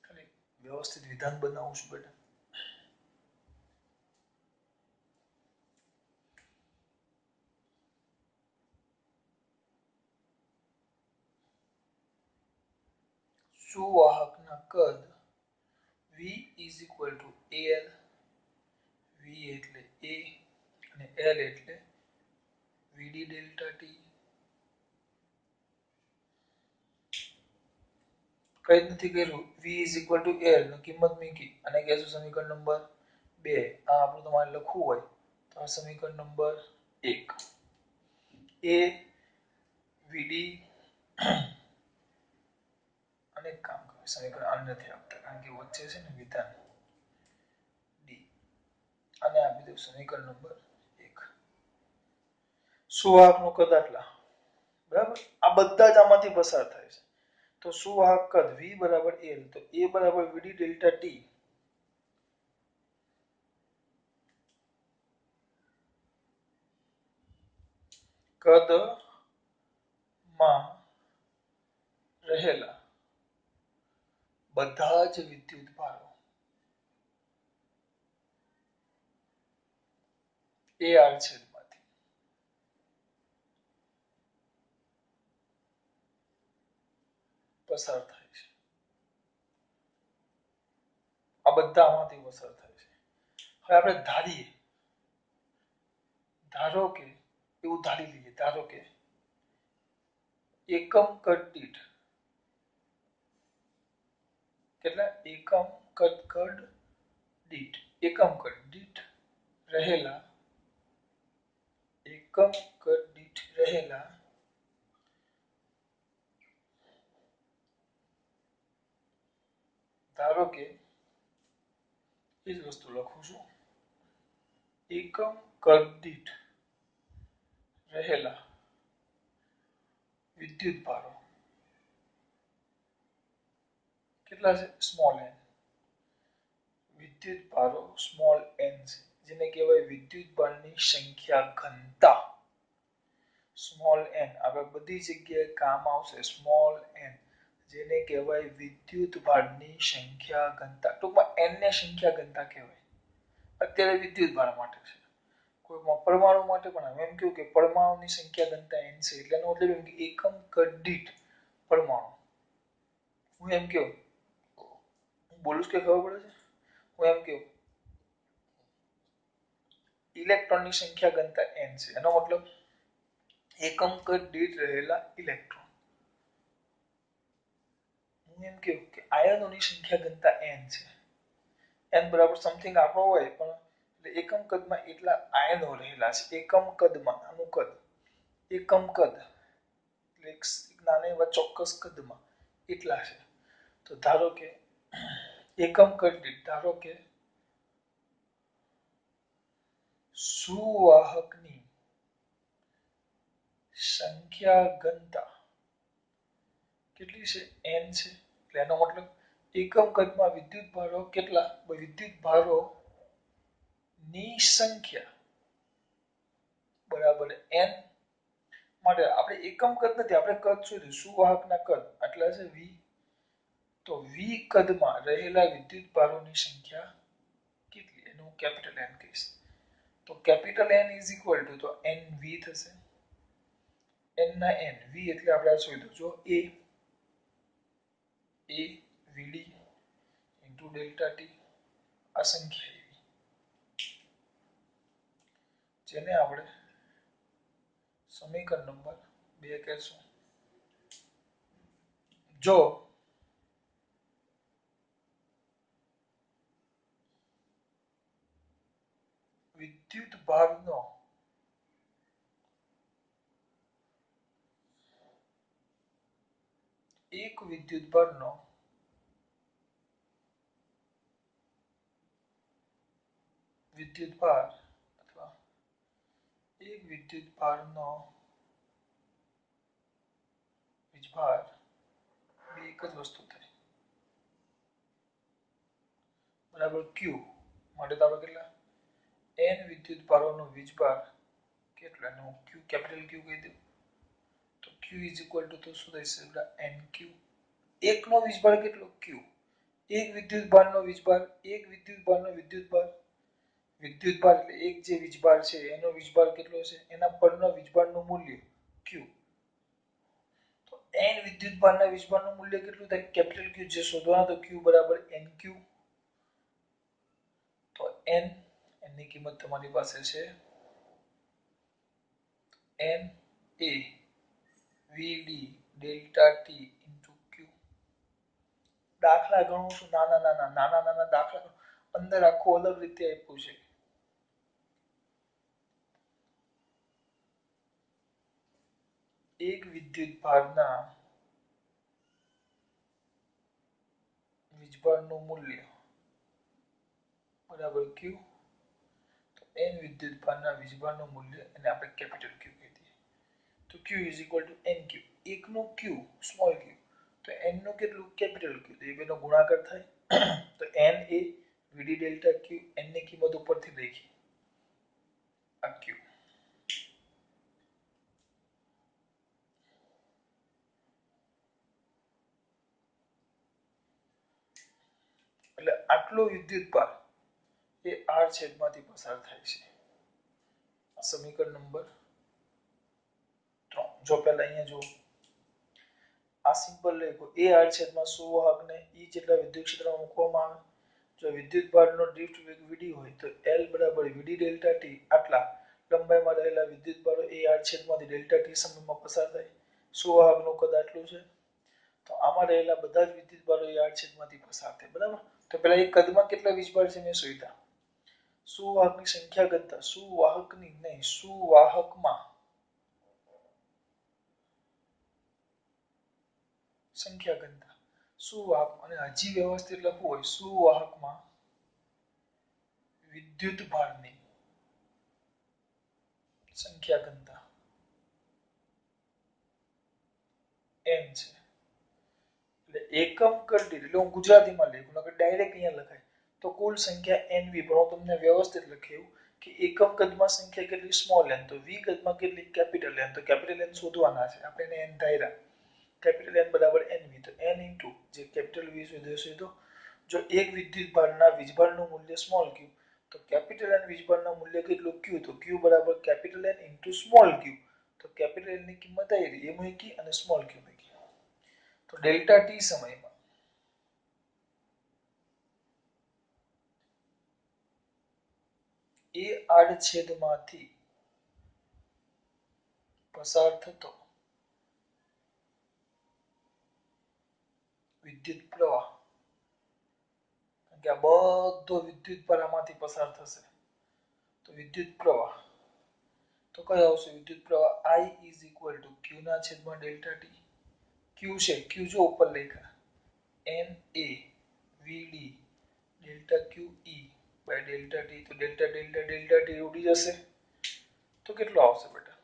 Speaker 1: ખાલી વ્યવસ્થિત વિધાન બનાવું છું બેટા સુવાહકના કદ V is equal to AL V એટલે A અને L એટલે VD ડેલ્ટા T કઈ નથી કર્યું V is equal to L ની કિંમત મૂકી અને કહેશું સમીકરણ નંબર 2 આ આપણું તમારે લખવું હોય તો આ સમીકરણ નંબર 1 A VD અનેક કામ કરે સમીકરણ આને નથી આપતા કારણ કે વચ્ચે છે ને વિધાન ડી અને આપી દઉં સમીકરણ નંબર 1 સુવાહકનું કદ આટલા બરાબર આ બધા જ આમાંથી પસાર થાય છે તો સુવાહક કદ V બરાબર L તો A બરાબર VD ડેલ્ટા T કદ માં રહેલા બધા જ વિદ્યુત ભારો એ આડછેદમાંથી પસાર થાય છે આ બધા આમાંથી પસાર થાય છે હવે આપણે ધારો કે એવું ધારી લઈએ ધારો કે એકમ કદ દીઠ કેટલા એકમ કદ દીઠ રહેલા એકમ કદ દીઠ રહેલા ધારો કે એ જ વસ્તુ લખું છું એકમ કદ દીઠ રહેલા વિદ્યુત ભારો કેટલા છે સ્મોલ n વિદ્યુત ભારો સ્મોલ n છે જેને કહેવાય વિદ્યુત ભારની સંખ્યા ઘનતા સ્મોલ n આપણે બધી જગ્યાએ કામ આવશે સ્મોલ n જેને કહેવાય વિદ્યુત ભારની સંખ્યા ઘનતા ટૂંકમાં n ને સંખ્યા ઘનતા કહેવાય અત્યારે વિદ્યુત ભાર માટે છે કોઈ પરમાણુ માટે પણ એમ કહ્યું કે પરમાણુની સંખ્યા ઘનતા n છે એટલે એનો મતલબ એમ કે એકમ કદ દીઠ પરમાણુ હું એમ કહું હું બોલું છું કે ખબર પડે છે હું એમ કહું ઇલેક્ટ્રોનની સંખ્યા ઘનતા n છે એનો મતલબ એકમ કદ દીઠ રહેલા ઇલેક્ટ્રોન હું એમ કહું કે આયનોની સંખ્યા ઘનતા n છે n બરાબર સમથિંગ આપણો હોય પણ એકમ કદમાં એટલા આયનો રહેલા છે એકમ કદમાં આનું કદ એકમ કદ એટલે એક નાના એવા ચોક્કસ કદમાં એટલા છે તો ધારો કે એકમ કદ દીઠ ધારો કે સુવાહકની સંખ્યા ઘનતા કેટલી છે n છે એટલે એનો મતલબ એકમ કદમાં વિદ્યુત ભારો કેટલા વિદ્યુત ભારો ની સંખ્યા બરાબર n માટે આપણે એકમ કદ નથી આપણે કદ શોધ્યું સુવાહકના કદ આટલા છે v તો v કદમાં રહેલા વિદ્યુત ભારોની સંખ્યા કેટલી એનું હું કેપિટલ n કહીશ તો capital N is equal to તો NV થશે n ના n v એટલે આપણે આ શોધ્યું જો a vd into delta T આ સંખ્યા એવી જેને આપણે સમીકરણ નંબર 2 કહેશું. જો વિદ્યુત ભારનો એક વિદ્યુત ભારનો વિદ્યુત ભાર અથવા એક વિદ્યુત ભારનો વીજભાર બે એક જ વસ્તુ થાય બરાબર ક્યુ માટે તો આપણે કેટલા n વિદ્યુત ભારોનો વીજભાર કેટલો એનો ક્યુ કેપિટલ ક્યુ કહી દઉં તો ક્યુ ઇઝ ઇક્વલ ટુ તો શું થશે બેટા n ક્યુ એકનો વીજભાર કેટલો ક્યુ એક વિદ્યુત ભારનો વીજભાર એક વિદ્યુત ભારનો વિદ્યુતભાર વિદ્યુતભાર એટલે એક જે વીજભાર છે એનો વીજભાર કેટલો છે એના પરનો વીજભારનું મૂલ્ય ક્યુ તો n વિદ્યુતભારના વીજભારનું મૂલ્ય કેટલું થાય કેપિટલ ક્યુ જે શોધવાનું તો ક્યુ બરાબર n ક્યુ તો n ની કિંમત તમારી પાસે છે n a vd delta t into q દાખલા ગણું છું નાના દાખલા અંદર આખું અલગ રીતે આપ્યું છે એક વિદ્યુત ભારના વીજભારનું મૂલ્ય બરાબર ક્યુ તો n વિદ્યુત ભારના વીજભારનું મૂલ્ય એને આપણે કેપિટલ ક્યુ કહી દઈએ તો ક્યુ ઇઝ ઇક્વલ ટુ n ક્યુ એકનું ક્યુ સ્મોલ ક્યુ તો n નું કેટલું કેપિટલ ક્યુ તો એ બેનો ગુણાકાર થાય તો n એ vd ડેલ્ટા ક્યુ n ની કિંમત ઉપરથી લખી આ ક્યુ એટલે આટલો વિદ્યુત ભાર એ r છેદમાંથી પસાર થાય છે સમીકરણ નંબર 3 જો પહેલા અહીંયા જો આ સિમ્પલ લખ્યું એ r છેદમાં સુવાહકને e જેટલા વિદ્યુત ક્ષેત્રમાં મૂકવામાં આવે જો વિદ્યુત ભારનો ડ્રિફ્ટ વેગ vd હોય તો L બરાબર vd ડેલ્ટા t આટલા લંબાઈમાં રહેલા વિદ્યુત ભારો એ r છેદમાંથી ડેલ્ટા t સમયમાં પસાર થાય સુવાહકનું કદ આટલું છે તો આમાં રહેલા બધા જ વિદ્યુત ભારો એ r છેદમાંથી પસાર થાય બરાબર તો પહેલા એ કદમાં કેટલા વીજભાર છે મેં શોધ્યા સુવાહકની સંખ્યા ગણતા સુવાહકની નહીં સુવાહકમાં સંખ્યા ગણતા સુવાહક અને હજી વ્યવસ્થિત લખવું હોય સુવાહકમાં વિદ્યુત ભારની સંખ્યા ગણતા n છે એટલે એકમ કદ દીઠ એટલે હું ગુજરાતીમાં લખું નકર ડાયરેક્ટ અહીંયા લખાય તો કુલ સંખ્યા nv પણ હું તમને વ્યવસ્થિત લખ્યું કે એકમ કદમાં સંખ્યા કેટલી સ્મોલ n તો v કદમાં કેટલી કેપિટલ n તો કેપિટલ n શોધવાના છે આપણે એને n ધાર્યા કેપિટલ n બરાબર nv તો n ઇન્ટુ જે કેપિટલ v શોધ્યો છે તો જો એક વિદ્યુત ભારના વીજભારનું મૂલ્ય સ્મોલ q તો કેપિટલ n વીજભારના મૂલ્ય કેટલું q તો q બરાબર capital n into small q તો કેપિટલ n ની કિંમત આવી એ મૂકી અને સ્મોલ q મૂકી તો ડેલ્ટા t સમયમાં એ આડછેદમાંથી પસાર થતો વિદ્યુત પ્રવાહ કે આ બધો વિદ્યુત ભાર આમાંથી પસાર થશે તો વિદ્યુત પ્રવાહ તો કયો આવશે વિદ્યુત પ્રવાહ I is equal to q ના છેદમાં ડેલ્ટા t q છે q જો ઉપર લખ્યા n a vd delta q e by delta t તો ડેલ્ટા t ઉડી જશે તો કેટલો આવશે બેટા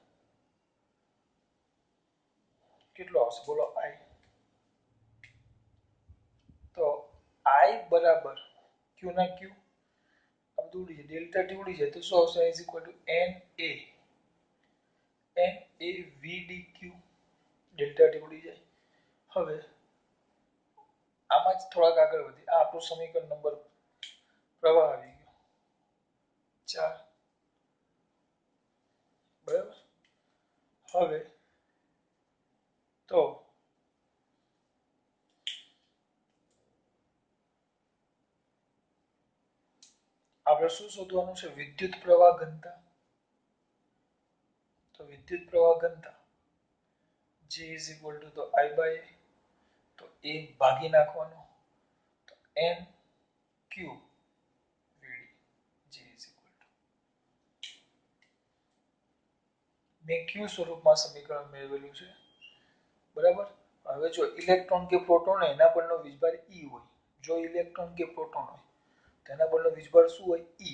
Speaker 1: કેટલો આવશે બોલો I તો I બરાબર q ના q આ બધું ઉડી જાય ડેલ્ટા t ઉડી જાય તો શું આવશે I is equal to n a vdq delta t ઉડી જાય હવે આમાં જ થોડાક આગળ વધી આ આપણું સમીકરણ નંબર પ્રવાહ આવી ગયો 4 બરાબર હવે તો આપણે શું શોધવાનું છે? વિદ્યુત પ્રવાહ ઘનતા. તો વિદ્યુત પ્રવાહ ઘનતા G is equal to તો I by A, તો A ભાગી નાખવાનો, તો N Q VD. G is equal to મેં Q સ્વરૂપમાં સમીકરણ મેળવેલું છે, બરાબર. હવે જો ઇલેક્ટ્રોન કે પ્રોટોન હોય એના પરનો વીજભાર E હોય, જો ઇલેક્ટ્રોન કે પ્રોટોન હોય તો એના પરનો વીજભાર શું હોય? E.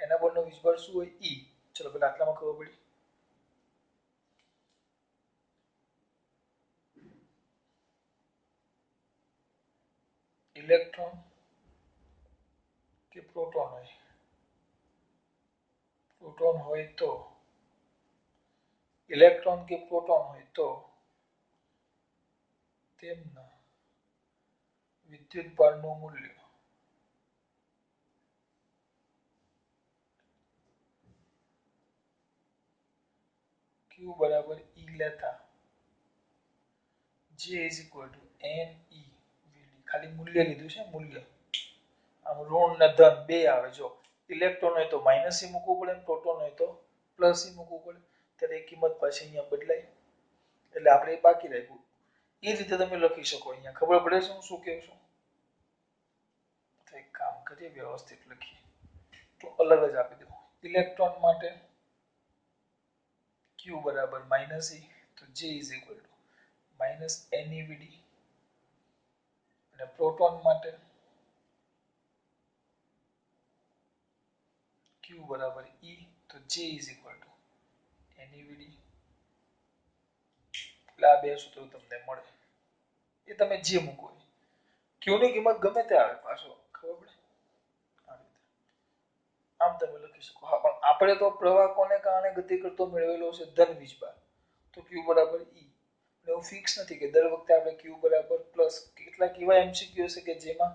Speaker 1: એના પરનો વીજભાર શું હોય? E. ચલો પેલા આટલામાં ખબર પડી. ઇલેક્ટ્રોન કે પ્રોટોન હોય તો ઇલેક્ટ્રોન કે પ્રોટોન હોય તો તેમના વિદ્યુત ભારનું મૂલ્ય Q બરાબર E લેતા J is equal to NE VD. ખાલી મૂલ્ય લીધું છે, મૂલ્ય. આમ ઋણ ને ધન બે આવે. જો ઇલેક્ટ્રોન હોય તો માઇનસ એ મૂકવું પડે, પ્રોટોન હોય તો પ્લસ એ મૂકવું પડે. ત્યારે એ કિંમત પાછી અહીંયા બદલાય, એટલે આપણે એ બાકી રાખ્યું. એ રીતે તમે લખી શકો. અહીંયા ખબર પડે છે હું શું કહું છું? તો એક કામ કરીએ, વ્યવસ્થિત લખીએ. તો અલગ જ આપી દઉં. ઇલેક્ટ્રોન માટે Q બરાબર માઇનસ E, તો J is equal to minus NeVD. અને પ્રોટોન માટે Q બરાબર E, તો J is equal to NeVD. એટલે આ બે સૂત્રો તમને મળે. એ તમે જે મૂકો, Q ની કિંમત ગમે તે આવે, પાછો ખબર પડે. આમ તમે લખી શકો. હા, પણ આપણે તો પ્રવાહ કોને કારણે ગતિ કરતો મેળવેલો છે? ધન વીજભાર. તો Q બરાબર E. એવું ફિક્સ નથી કે દર વખતે આપણે Q બરાબર પ્લસ. કેટલાક એવા MCQ હશે કે જેમાં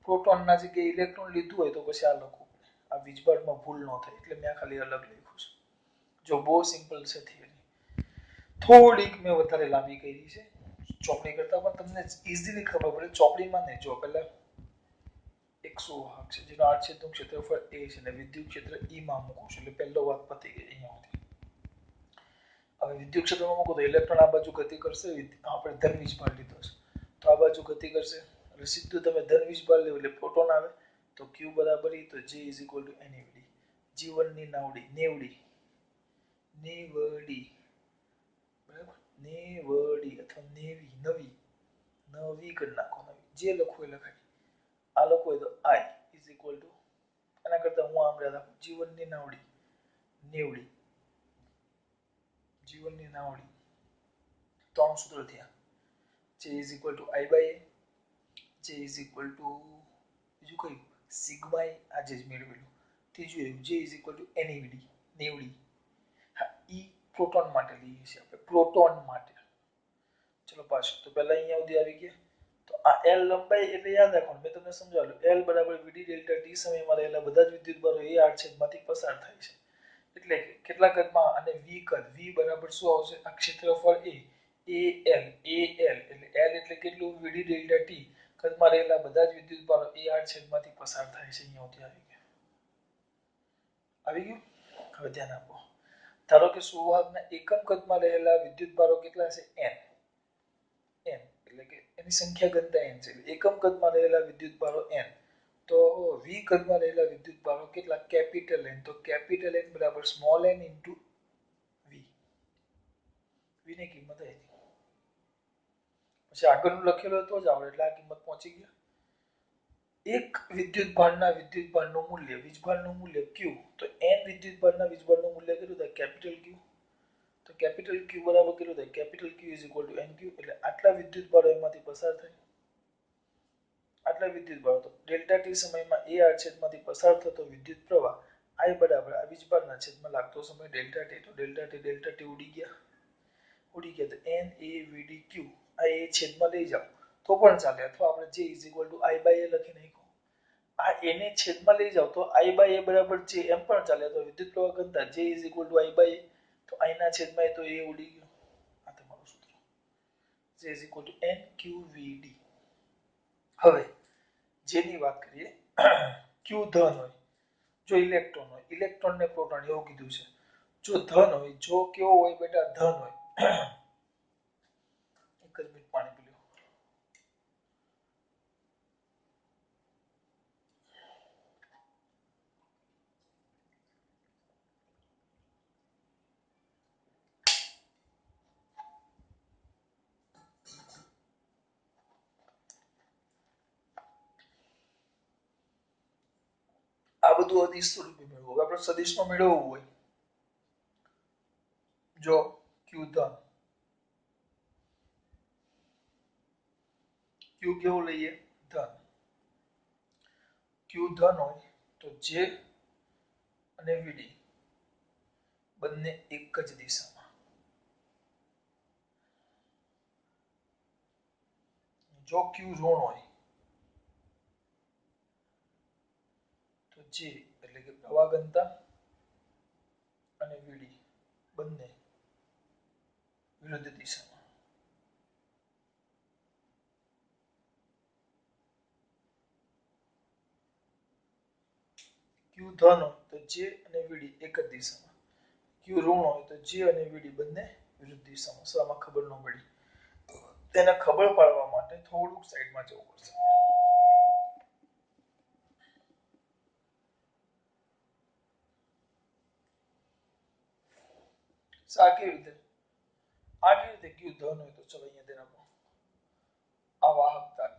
Speaker 1: પ્રોટોનના જગ્યાએ ઇલેક્ટ્રોન લીધું હોય તો પછી આ લખવું પડે. આ વીજભારમાં ભૂલ ન થાય એટલે મેં ખાલી અલગ લખ્યું છે. જો બહુ સિમ્પલ છે થિયરી. થોડીક મેં વધારે લાંબી કરી છે ચોપડી કરતા, પણ તમને ઇઝીલી ખબર પડે. ચોપડીમાં નહીં, જો પહેલા એક સુવાહક છે જેનો આડછેદનું ક્ષેત્રફળ A છે અને વિદ્યુત ક્ષેત્ર E માં મૂકું છું, એટલે પહેલો વાત પતી ગઈ અહીંયા સુધી. હવે વિદ્યુત ક્ષેત્રમાં મૂકો તો ઇલેક્ટ્રોન આ બાજુ ગતિ કરશે, આપણે ધન વીજભાર લીધો છે તો આ બાજુ ગતિ કરશે, એટલે સીધું તમે ધન વીજભાર લો એટલે પ્રોટોન આવે, તો Q બરાબર E, તો J is equal to NeVD. જીવનની નાવડી, નેવડી, નેવડી, બરાબર. નેવડી અથવા નેવી, નવી, નવી કરી નાખો, નવી, જે લખવું એ લખાય. આ લખવું હોય તો I is equal to, આના કરતા હું આમ રાખું, જીવનની નાવડી, નેવડી, જીવનની નાવડી. ત્રણ સૂત્રો થયા. J is equal to I by A, J is equal to બીજું કયું? સિગ્મા આજે જ મેળવેલું. ત્રીજું એવું J is equal to NeVD, નેવડી. હા, E પ્રોટોન માટે લઈએ છીએ આપણે, પ્રોટોન માટે. ચલો પાછું, તો પહેલા અહીંયા સુધી આવી ગયા. તો આ L લંબાઈ એટલે યાદ રાખવાનું, મેં તમને સમજાવેલું. L બરાબર VD ડેલ્ટા T સમયમાં રહેલા બધા જ વિદ્યુતભારો એ આડછેદમાંથી પસાર થાય છે. એટલે કે કેટલા કદમાં? અને V કદ. V બરાબર શું આવશે? આ ક્ષેત્રફળ A, AL, AL એટલે L એટલે કેટલું? VD delta T. કદમાં રહેલા બધા જ વિદ્યુતભારો એ આડછેદમાંથી પસાર થાય છે. અહીંયા સુધી આવી ગયું. આવી ગયું? હવે ધ્યાન આપો. ધારો કે સુવાહકના એકમ કદમાં રહેલા વિદ્યુતભારો કેટલા છે? N. N એટલે કે એની સંખ્યા ઘનતા N છે. એકમ કદમાં રહેલા વિદ્યુતભારો N. તો V કદમાં રહેલા વિદ્યુતભારો કેટલા? Capital N. તો કેપિટલ N બરાબર small n into V. V ની કિંમત આવી. પછી આગળનું લખેલું તો જ આવડે, એટલે આ કિંમત પહોંચી ગયા. એક વિદ્યુતભારના વિદ્યુતભારનું મૂલ્ય, વીજભારનું મૂલ્ય Q, તો N વિદ્યુતભારના વીજભારનું મૂલ્ય કેટલું થાય? Capital Q. તો કેપિટલ Q બરાબર કેટલું થાય? Capital Q is equal to NQ. એટલે આટલા વિદ્યુતભારો એમાંથી પસાર થાય. આટલા વિદ્યુતભારો, તો ડેલ્ટા T સમયમાં એ આડછેદમાંથી પસાર થતો વિદ્યુત પ્રવાહ I બરાબર આ વીજભારના છેદમાં લાગતો સમય ડેલ્ટા T. તો ડેલ્ટા T ઉડી ગયા. તો NaVdQ આ એ છેદમાં લઈ જાઓ તો પણ ચાલે, અથવા આપણે J is equal to I by A લખી નાખો. આ a ને છેદમાં લઈ જાઓ તો I by A બરાબર J એમ પણ ચાલે. તો વિદ્યુત પ્રવાહ ઘનતા J is equal to I by A, તો I ના છેદમાં તો A ઉડી ગયો. આ તમારું સૂત્ર. J is equal to NQVD. હવે જેની વાત કરીએ Q ધન હોય, જો ઇલેક્ટ્રોન હોય, ઇલેક્ટ્રોન ને પ્રોટોન એવું કીધું છે. જો ધન હોય, જો કેવો હોય બેટા ધન હોય, એક જ મિનિટ પાણી પી લો. આ બધું અદિશ સ્વરૂપે મેળવવું. હવે આપણે સદિશમાં મેળવવું હોય, જો Q ધન, Q કેવું લઈએ ધન, Q ધન હોય તો J અને VD બંને એક જ દિશામાં. જો Q ઋણ હોય તો J એટલે કે પ્રવાહ ઘનતા અને VD બંને વિરુદ્ધ દિશામાં. Q ધન હોય તો J અને VD એક જ દિશામાં. Q ઋણ હોય તો J અને VD બંને વિરુદ્ધ દિશામાં. શું આમાં ખબર ન પડી? તેને ખબર પાડવા માટે થોડુંક સાઈડમાં જવું પડશે. આ કેવી રીતે? આ કેવી રીતે Q ધન હોય તો ચલો અહીંયા ધ્યાન આપો. આ વાહકતા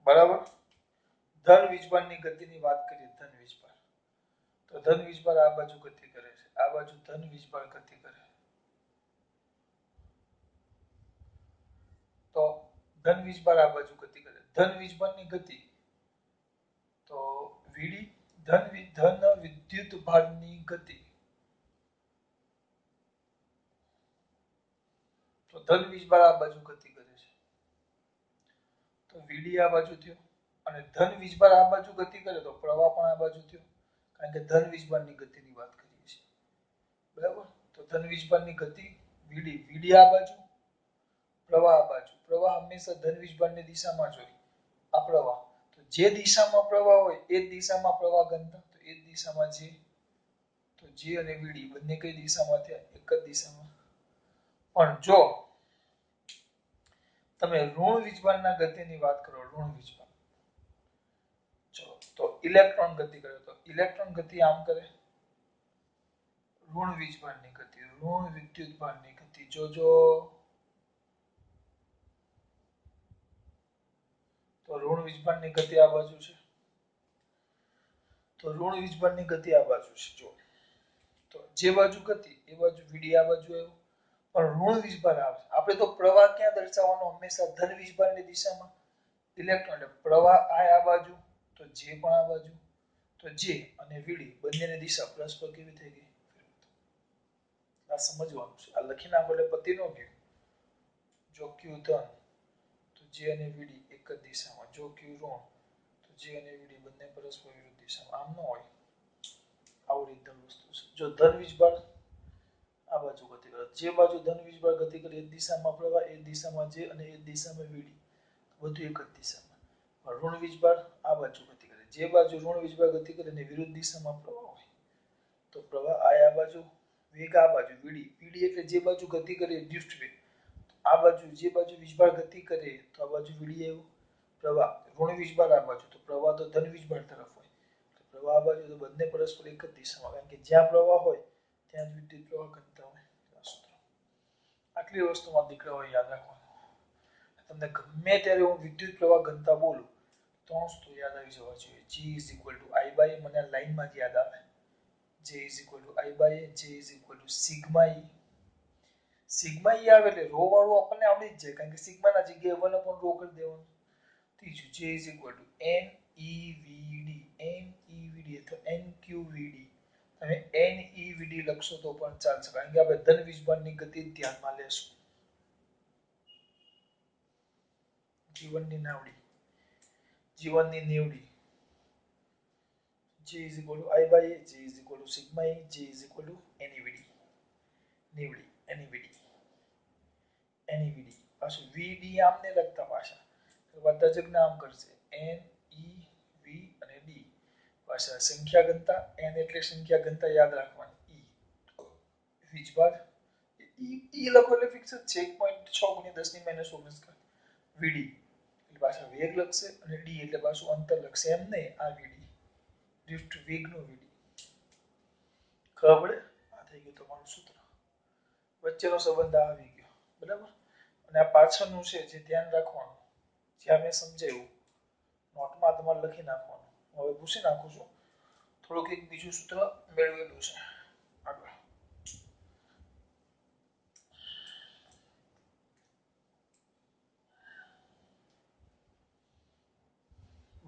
Speaker 1: બરાબર. ધન વીજભારની ગતિની વાત કરીએ, ધન વીજભાર તો ધન વીજભાર આ બાજુ ગતિ કરે છે, આ બાજુ ધન વીજભાર ગતિ કરે, તો ધન વીજભાર આ બાજુ ગતિ કરે. ધન વીજભારની ગતિ તો VD ધન વિદ્યુત ભારની ગતિ તો ધન વીજભાર આ બાજુ ગતિ કરે છે, તો VD આ બાજુ થયો, અને ધન વીજભાર આ બાજુ ગતિ કરે તો પ્રવાહ પણ આ બાજુ થયો, કારણ કે ધન વીજભારની ગતિની વાત કરીએ છીએ. બરાબર. તો ધન વીજભારની ગતિ VD આ બાજુ, પ્રવાહ આ બાજુ. પ્રવાહ હંમેશા ધન વીજભારની દિશામાં જ હોય. આ પ્રવાહ તો જે દિશામાં પ્રવાહ હોય એ જ દિશામાં પ્રવાહ ઘનતા, તો એ જ દિશામાં J, તો J અને VD બંને કઈ દિશામાં થયા? એક જ દિશામાં. પણ જો તમે ઋણ વીજભારના ગતિની વાત કરો, ઋણ વીજભાર, ચલો તો ઇલેક્ટ્રોન ગતિ કરે તો ઇલેક્ટ્રોન ગતિ આમ કરે, ઋણ વીજભારની ગતિ, ઋણ વિદ્યુતભારની ગતિ જોજો, તો ઋણ વીજભારની ગતિ આ બાજુ છે, તો ઋણ વીજભારની ગતિ આ બાજુ છે. જો તો જે બાજુ ગતિ એ બાજુ VD આ બાજુ આવ્યું, પણ ઋણ વીજભાર આવે. આપણે તો પ્રવાહ ક્યાં દર્શાવવાનો? હંમેશા ધન વીજભારની દિશામાં. ઇલેક્ટ્રોન એટલે પ્રવાહ આ બાજુ, તો J પણ આ બાજુ, તો J અને VD બંનેની દિશા પરસ્પર કેવી થઈ ગઈ? આ સમજવાનું છે. આ લખી નાખો એટલે પતિ ન ગયું. જો Q ધન તો J અને VD એક જ દિશામાં, જો Q ઋણ તો J અને VD બંને પરસ્પર વિરુદ્ધ દિશામાં. આમ ન હોય. આવું રીતનું વસ્તુ છે. જો ધન વીજભાર આ બાજુ ગતિ કરે, જે બાજુ ધન વીજભાર ગતિ કરે એ દિશામાં પ્રવાહ, એ દિશામાં J અને એ દિશામાં VD, બધું એક જ દિશામાં. ઋણ વીજભાર આ બાજુ ગતિ કરે, જે બાજુ ઋણ વીજભાર ગતિ કરે ને વિરુદ્ધ દિશામાં પ્રવાહ હોય, તો પ્રવાહ આ બાજુ, વેગ આ બાજુ, VD એટલે જે બાજુ ગતિ કરે ડિફ્ટ વેગ. આ બાજુ જે બાજુ વીજભાર ગતિ કરે તો આ બાજુ VD આવ્યું. પ્રવાહ ઋણ વીજભાર આ બાજુ, તો પ્રવાહ તો ધન વીજભાર તરફ હોય, તો પ્રવાહ આ બાજુ, તો બંને પરસ્પર એક જ દિશામાં, કારણ કે જ્યાં પ્રવાહ હોય ત્યાં જ વિદ્યુત પ્રવાહ ઘનતા હોય. આટલી વસ્તુમાં દીકરાઓ યાદ રાખવાનું. તમને ગમે ત્યારે હું વિદ્યુત પ્રવાહ ઘનતા બોલું તો વસ્તુ યાદ આવી જવા જોઈએ. G is equal to I by, મને લાઈનમાં જ યાદ આવે. J is equal to I by A, J is equal to sigma E. Sigma e આવે એટલે રો વાળું આપણને આવડી જ જાય, કારણ કે સિગ્માના જગ્યાએ 1 upon રો કરી દેવાનું. ત્રીજું J is equal to NEVD, NEVD અથવા NQVD. તમે NEVD લખશો તો પણ ચાલશે, કારણ કે આપણે ધન વીજભારની ગતિ ધ્યાનમાં લેશું. જીવનની નાવડી, જીવનની નેવડી. J is equal to I by A, J is equal to sigma E, J is equal to NEVD. નેવડી, NEVD. એની વીડી પાછું વીડી આમને લગતા પાછા બધા જગને આમ કરશે એન ઈ વી અને ડી પાછા સંખ્યા ઘનતા એન એટલે સંખ્યા ઘનતા યાદ રાખવાની ઈ વીજભાર ઈ લખો એટલે ફિક્સ જ છે 1.6 × 10⁻19 વીડી એટલે પાછા વેગ લખશે અને ડી એટલે પાછું અંતર લખશે એમ નહીં આ વીડી ડ્રિફ્ટ વેગનું વીડી ખબર પડે આ થઈ ગયું તમારું સૂત્ર વચ્ચેનો સંબંધ આવી ગયો બરાબર અને આ પાછળનું છે જે ધ્યાન રાખવાનું જ્યાં મેં સમજાવ્યું નોટમાં તમારે લખી નાખવાનું હવે પૂછી નાખું છું થોડુંક એક બીજું સૂત્ર મેળવેલું છે આગળ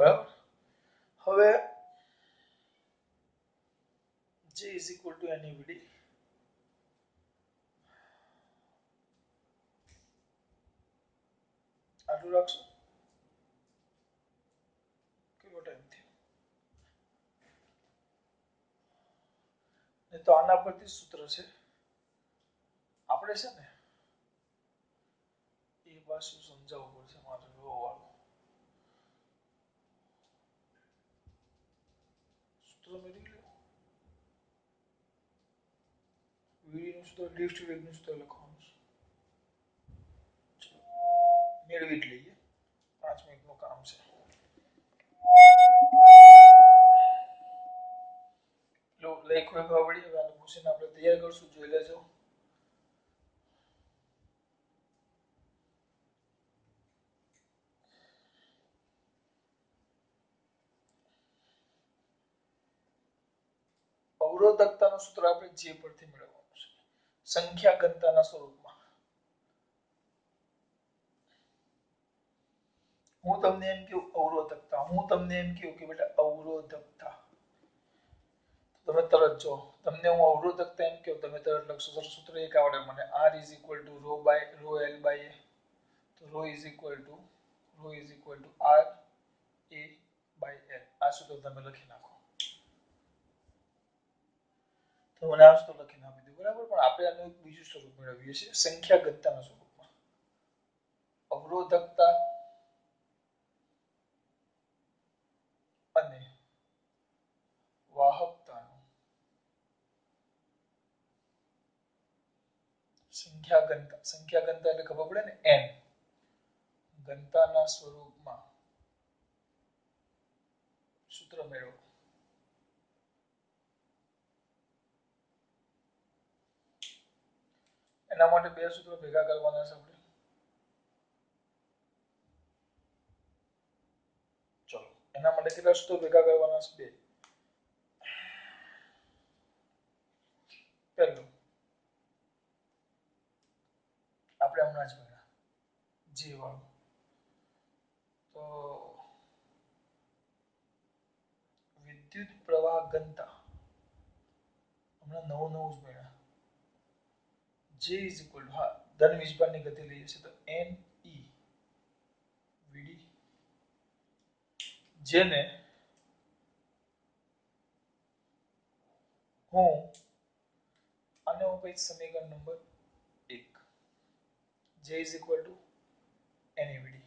Speaker 1: બરાબર હવે J is equal to NEVD આટલું રાખશો કેટલો ટાઈમ થયો ને તો આના પરથી સૂત્ર છે આપણે છે ને એ પાછું સમજાવવું પડશે મારે રો વાળું સૂત્ર મેળવી લો વીડીનું સૂત્ર લિફ્ટ વેગનું સૂત્ર લખવાનું છે મેળવી જ લઈએ 5 મિનિટનું કામ છે લો લખ્યું ખબર પડી હવે આને પૂછીને આપણે તૈયાર કરશું જોઈ લેજો અવરોધકતાનું સૂત્ર આપણે જે પરથી મેળવવાનું છે સંખ્યા ઘનતાના સ્વરૂપમાં હું તમને એમ કહું અવરોધકતા હું તમને એમ કહું કે બેટા અવરોધકતા તમે તરત જો તમને હું અવરોધકતા એમ કહું તમે તરત લખશો સૂત્ર એક આવડે મને R is equal to rho L by A તો rho is equal to R A by L આ સૂત્ર તમે લખી નાખો તો મને આ સૂત્ર લખીને આપી દો બરાબર પણ આપણે આનું એક બીજું સ્વરૂપ મેળવીએ છીએ સંખ્યા ઘનતાના સ્વરૂપમાં અવરોધકતા અને વાહકતાનું સંખ્યા ઘનતા એટલે ખબર પડે ને n ઘનતાના સ્વરૂપમાં સૂત્ર મેળવો એના માટે બે સૂત્રો ભેગા કરવાના છે આપણે ચલો એના માટે કેટલા સૂત્રો ભેગા કરવાના છે બે પહેલું આપણે હમણાં જ ભણ્યા જે વાળું તો વિદ્યુત પ્રવાહ ઘનતા હમણાં નવું જ ભણ્યા J is equal to હા ધન વીજભારની ગતિ લઈએ છીએ તો n e vd જેને હું આને હું કહીશ સમીકરણ number 1 J is equal to NEVD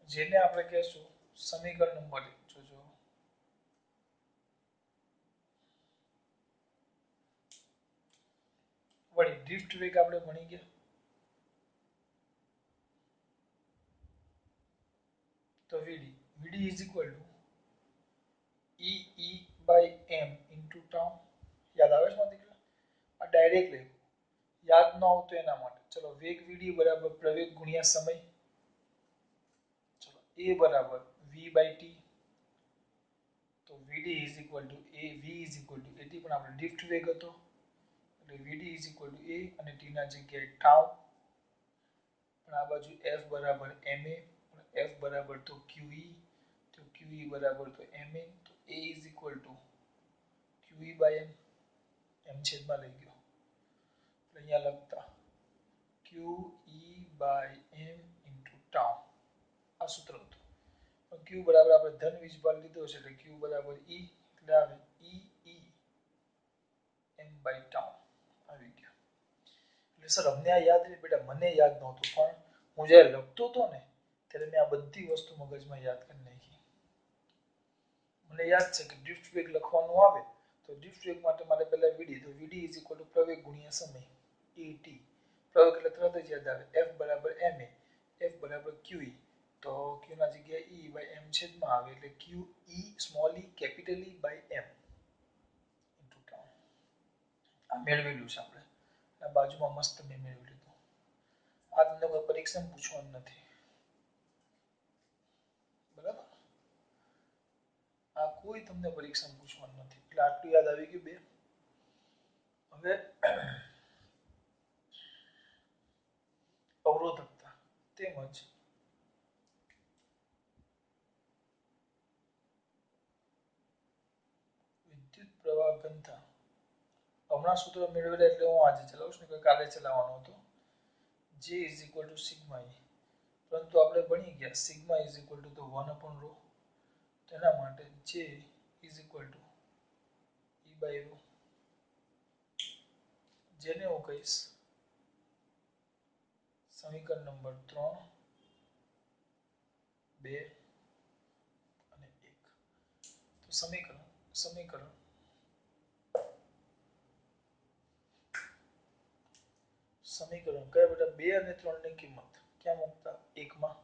Speaker 1: જેને આપણે કહેશું સમીકરણ નંબર 1 જોજો વળી ડ્રિફ્ટ વેગ આપણે ભણી ગયા તો vd is equal to e by m into tau યાદ આવે છે મારા દીકરા આ ડાયરેક્ટ લખ્યું યાદ ન આવતો એના માટે ચલો વેગ vd બરાબર પ્રવેગ ગુણ્યા સમય ચલો a બરાબર v by t તો vd is equal to a v is equal to at પણ આપણે ડ્રિફ્ટ વેગ હતો એટલે vd is equal to a અને t ના જગ્યાએ tau પણ આ બાજુ f બરાબર ma f બરાબર તો qe તો qe બરાબર તો ma તો a is equal to qe by m m છેદમાં લઈ ગયો એટલે અહીંયા લખતા qe by m into tau આ સૂત્ર હતું q બરાબર આપણે ધન વીજભાર લીધો છે એટલે q બરાબર e એટલે આવે e m by tau આવી ગયો સર અમને આ યાદ નહીં બેટા, મને યાદ નહોતું, પણ હું જ્યારે લખતો હતો ને ત્યારે મેં આ બધી વસ્તુ મગજમાં યાદ કરી નાખી. મને યાદ છે કે ડ્રિફ્ટ વેગ લખવાનું આવે તો ડ્રિફ્ટ વેગ માટે મારે પહેલા વીડી, તો વીડી ઇઝ ઇક્વલ ટુ પ્રવેગ ગુણ્યા સમય ઈટી. પ્રવેગ એટલે તરત જ યાદ આવે એફ બરાબર ma, એફ બરાબર QE, તો Q ના જગ્યાએ E બાય M છેદમાં આવે એટલે QE small e capital E by M into tau. આ મેળવેલું છે આપણે, આ બાજુમાં મસ્ત મેં મેળવી લીધું. આ તમને કોઈ પરીક્ષામાં પૂછવાનું નથી, બરાબર? આ કોઈ તમને પરીક્ષામાં પૂછવાનું નથી, એટલે આટલું યાદ આવી ગયું બે. હવે અવરોધકતા તેમજ વિદ્યુત પ્રવાહ ઘનતા. હમણાં સૂત્ર મેળવેલા એટલે હું આજે ચલાવું છું, ને કાલે ચલાવવાનો હતો. J is equal to sigma E, પરંતુ આપણે ભણી ગયા સિગ્મા ઇઝ ઇક્વલ ટુ તો 1 અપોન રો, તેના માટે J is equal to E by rho, જેને હું કહીશ સમીકરણ નંબર 3, 2 અને 1. તો સમીકરણ કયા બેટા? 2 અને 3 ની કિંમત ક્યાં મૂકતા? 1 માં.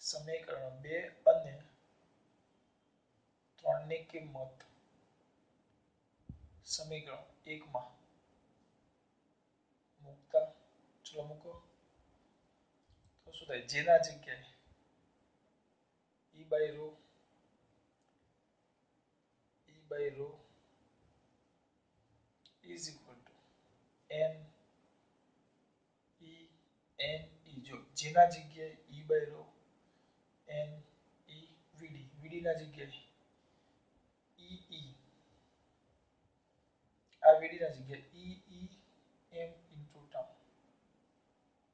Speaker 1: સમીકરણ 2 અને 3 ની કિંમત સમીકરણ 1 માં મૂકતા, ચલો મૂકો. તો શું થાય? જેના જગ્યાએ E by rho is equal to n e n e, જો જેના જગ્યાએ E by rho n e vd ના જગ્યાએ e e, આ vd ના જગ્યાએ e e m into tau,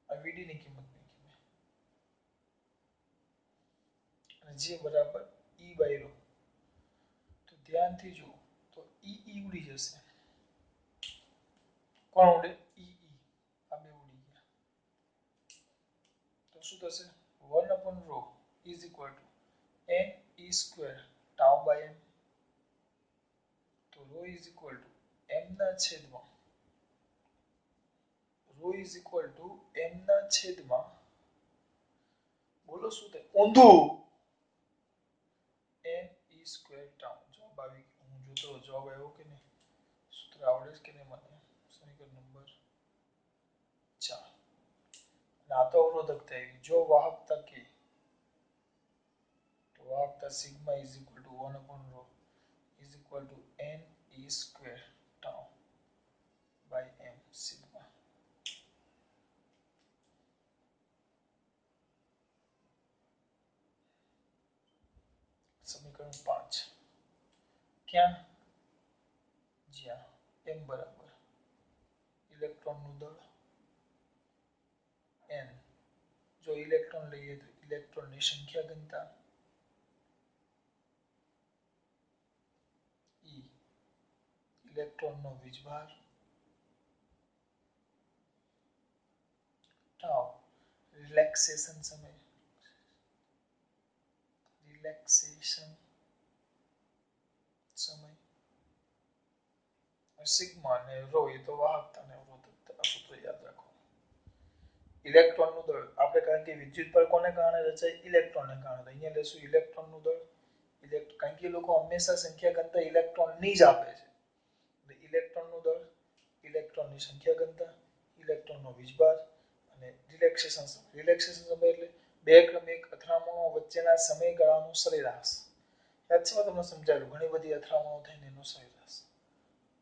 Speaker 1: આ vd ની કિંમત મૂકી મેં, અને જે બરાબર E બાય રો. તો ધ્યાનથી જુઓ તો e ઉડી જશે. કોણ ઉડે? e આ બે ઉડી ગયા. તો શું થશે? 1 upon rho is equal to n e square tau by m. તો row is equal to m ના છેદમાં બોલો શું થાય? ઊંધું n e square tau. જવાબ આવી ગયો. હું જોતો જવાબ આવ્યો કે નહીં, સૂત્ર આવડે છે કે નહીં મને. સમીકરણ નંબર 4. અને આ તો અવરોધકતા આવી. જો વાહકતા કે તો વાહકતા sigma is equal to 1 upon rho is equal to n e square tau by m sigma. સમીકરણ 5. ક્યાં? જ્યાં m બરાબર ઇલેક્ટ્રોનનું દળ n, જો ઇલેક્ટ્રોન લઈએ તો ઇલેક્ટ્રોનની સંખ્યા ઘનતા E, ઇલેક્ટ્રોનનો વીજભાર ટાઉ, રિલેક્સેશન સમય સિગ્મા અને રો એ તો વાહકતા અને અવરોધકતા. આ સૂત્ર યાદ રાખો. ઇલેક્ટ્રોનનું દળ આપણે, કારણ કે વિદ્યુત બળ કોને કારણે રચાય? ઇલેક્ટ્રોનને કારણે. અહીંયા લેશું ઇલેક્ટ્રોનનું દળ. કારણ કે લોકો હંમેશા સંખ્યા ઘનતા ઇલેક્ટ્રોનની જ આપે છે. એટલે ઇલેક્ટ્રોનનું દળ, ઇલેક્ટ્રોનની સંખ્યા ઘનતા, ઇલેક્ટ્રોનનો વીજભાર અને રિલેક્સેશન સમય. રિલેક્સેશન સમય એટલે બે ક્રમિક અથડામણો વચ્ચેના સમયગાળાનો સરેરાશ. યાદ છે તમને સમજાવેલું, ઘણી બધી અથડામણો થઈને એનો સરેરાશ.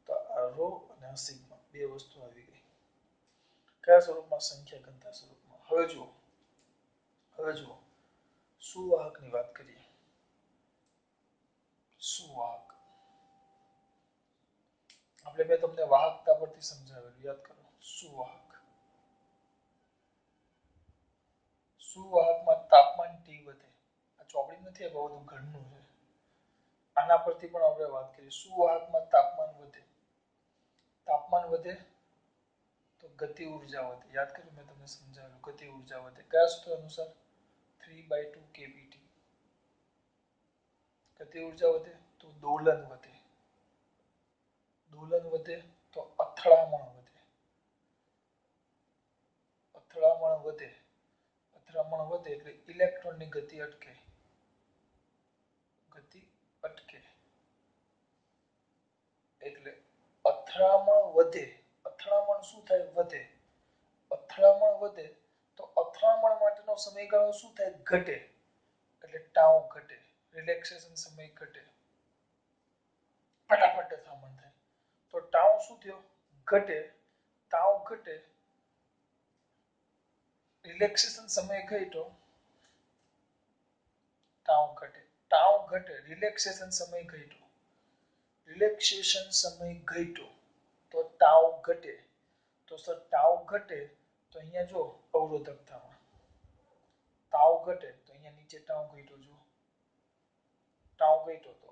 Speaker 1: તો આ રો અને આ સિગ્મા બે વસ્તુ આવી ગઈ. કયા સ્વરૂપમાં? સંખ્યા ઘનતા સ્વરૂપમાં. હવે જુઓ સુવાહકની વાત કરીએ. સુવાહક આપણે મેં તમને વાહકતા પરથી સમજાવેલું, યાદ કરો. સુવાહકમાં તાપમાન T વધે. આ ચોપડી નથી, આ બધું ઘરનું છે. આના પરથી પણ આપણે વાત કરીએ. સુવાહકમાં તાપમાન વધે તાપમાન વધે તો ગતિ ઉર્જા વધે. યાદ કર્યું મેં તમને સમજાવ્યું, ગતિ ઉર્જા વધે. કયા સૂત્ર અનુસાર? 3/2 kBT. ગતિ ઉર્જા વધે તો દોલન વધે. દોલન વધે તો અથડામણ વધે. અથડામણ વધે. અથડામણ વધે એટલે ઇલેક્ટ્રોનની ગતિ અટકે. ગતિ અટકે એટલે અથડામણ વધે. અથડામણ શું થાય? વધે. અથડામણ વધે તો અથડામણ માટેનો સમયગાળો શું થાય? ઘટે. એટલે ટાઉ ઘટે. રિલેક્સેશન સમય ઘટે. ફટાફટ અથડામણ થાય તો ટાઉ શું થયો? ઘટે. ટાઉ ઘટે. રિલેક્સેશન સમય ઘટ્યો. ટાઉ ઘટે. ટાઉ ઘટે. રિલેક્સેશન સમય ઘટ્યો. રિલેક્સેશન સમય ઘટ્યો તો ટાઉ ઘટે. તો સર ટાઉ ઘટે તો અહીંયા જો અવરોધકતામાં ટાઉ ઘટે તો અહીંયા નીચે ટાઉ ઘટ્યો. જો ટાઉ ઘટ્યો તો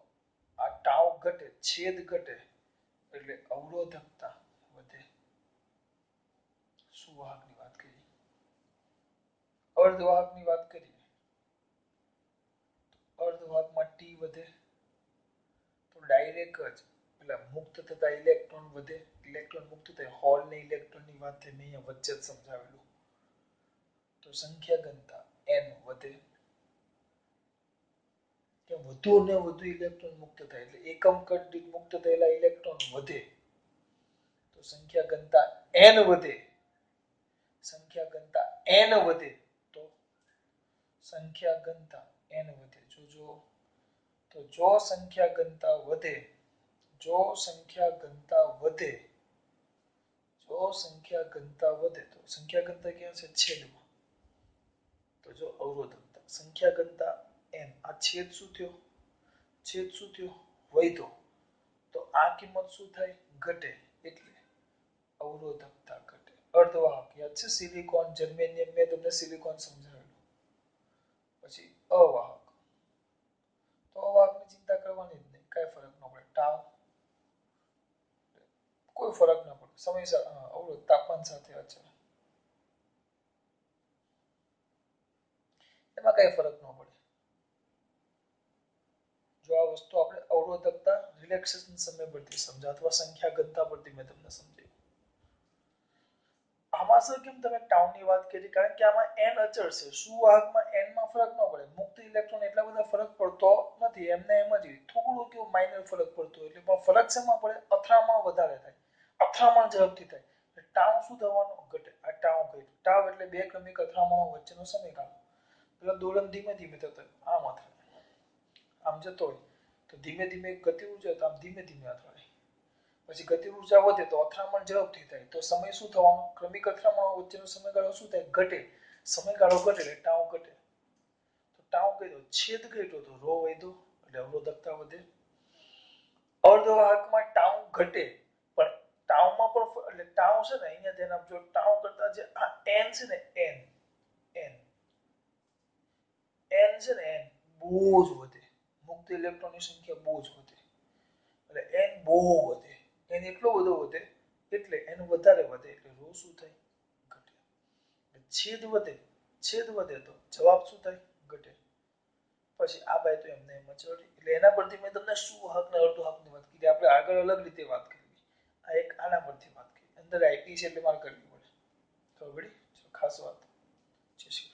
Speaker 1: આ ટાઉ ઘટે, છેદ ઘટે એટલે અવરોધકતા વધે. સુવાહકની વાત કરી. અર્ધવાહકની વાત કરીએ. અર્ધવાહકમાં ટી વધે તો ડાયરેક્ટ જ એટલે મુક્ત થતા ઇલેક્ટ્રોન વધે. ઇલેક્ટ્રોન મુક્ત થાય. હોલ ને ઇલેક્ટ્રોનની વાત થઈ મેં અહીંયા વચ્ચે જ સમજાવેલું. તો સંખ્યા ઘનતા n વધે. કે વધુ ને વધુ ઇલેક્ટ્રોન મુક્ત થાય એટલે એકમ કદ દીઠ મુક્ત થયેલા ઇલેક્ટ્રોન વધે તો સંખ્યા ઘનતા n વધે. સંખ્યા ઘનતા n વધે તો સંખ્યા ઘનતા n વધે. તો જો સંખ્યા ઘનતા વધે, જો સંખ્યા ઘનતા વધે, જો સંખ્યા ઘનતા વધે તો સંખ્યા ઘનતા ક્યાં છે? છેદમાં. તો જો અવરોધકતા સંખ્યા ઘનતા n, આ છેદ શું થયો? છેદ શું થયો? વધ્યો. તો આ કિંમત શું થાય? ઘટે. એટલે અવરોધકતા ઘટે. અર્ધવાહક યાદ છે? સિલિકોન, જર્મેનિયમ, મેં તમને સિલિકોન સમજાવેલું. પછી અવાહક. તો અવાહકની ચિંતા કરવાની જ નહીં, કઈ ફરક ન પડે. ટાઉ કોઈ ફરક ન પડે. સમયસર અવરોધ તાપમાન સાથે અચળ, એમાં કઈ ફરક ન પડે. જો આ વસ્તુ આપણે અવરોધકતા રિલેક્સેશન સમય પરથી સમજા અથવા સંખ્યા ઘનતા પરથી મેં તમને સમજાવ્યું. આમાં સર કેમ તમે ટાઉની વાત કરી? કારણ કે આમાં n અચળ છે. સુવાહકમાં n માં ફરક ન પડે. મુક્ત ઇલેક્ટ્રોન એટલા બધા ફરક પડતો નથી. એમને એમ જ થોડું કેવું માઇનર ફરક પડતો હોય. એટલે પણ ફરક શેમાં પડે? અથડામણ વધારે થાય. અથડામણ ઝડપથી થાય. ટાઉ શું થવાનું? ઘટે. આ ટાઉ ઘટ્યું. ટાઉ એટલે બે ક્રમિક અથડામણો વચ્ચેનો સમયગાળો. પેલા દોલન ધીમે ધીમે થતો આમ અથડાય. આમ જતો હોય તો ધીમે ધીમે ગતિ ઉર્જા તો આમ ધીમે ધીમે અથડાય. પછી ગતિ ઉર્જા વધે તો અથડામણ ઝડપથી થાય. તો સમય શું થવાનો? ક્રમિક અથડામણો વચ્ચેનો સમયગાળો શું થાય? ઘટે. સમયગાળો ઘટે એટલે ટાઉ ઘટે. તો ટાઉ ઘટ્યો, છેદ ઘટ્યો તો રો વધ્યો એટલે અવરોધકતા વધે. અર્ધવાહકમાં ટાઉ ઘટે પણ ટાઉમાં પણ એટલે ટાઉ છે ને અહીંયા ધ્યાન આપજો. ટાઉ કરતા જે આ n છે ને n n n છે ને n બહુ જ વધે. મુક્ત ઇલેક્ટ્રોનની સંખ્યા બહુ જ વધે. એટલે n બહુ વધે. n એટલો બધો વધે એટલે n વધારે વધે એટલે રો શું થાય? ઘટે. છેદ વધે. છેદ વધે તો જવાબ શું થાય? ઘટે. પછી આ બાય તો એમને એમ જ રહે. એટલે એના પરથી મેં તમને સુવાહક ને અર્ધવાહકની વાત કરી. આપણે આગળ અલગ રીતે વાત કરી. આ એક આના પરથી વાત કરી. અંદર આઈપી છે એટલે મારે કરવી પડે. ખબર પડી? ખાસ વાત. જય શ્રી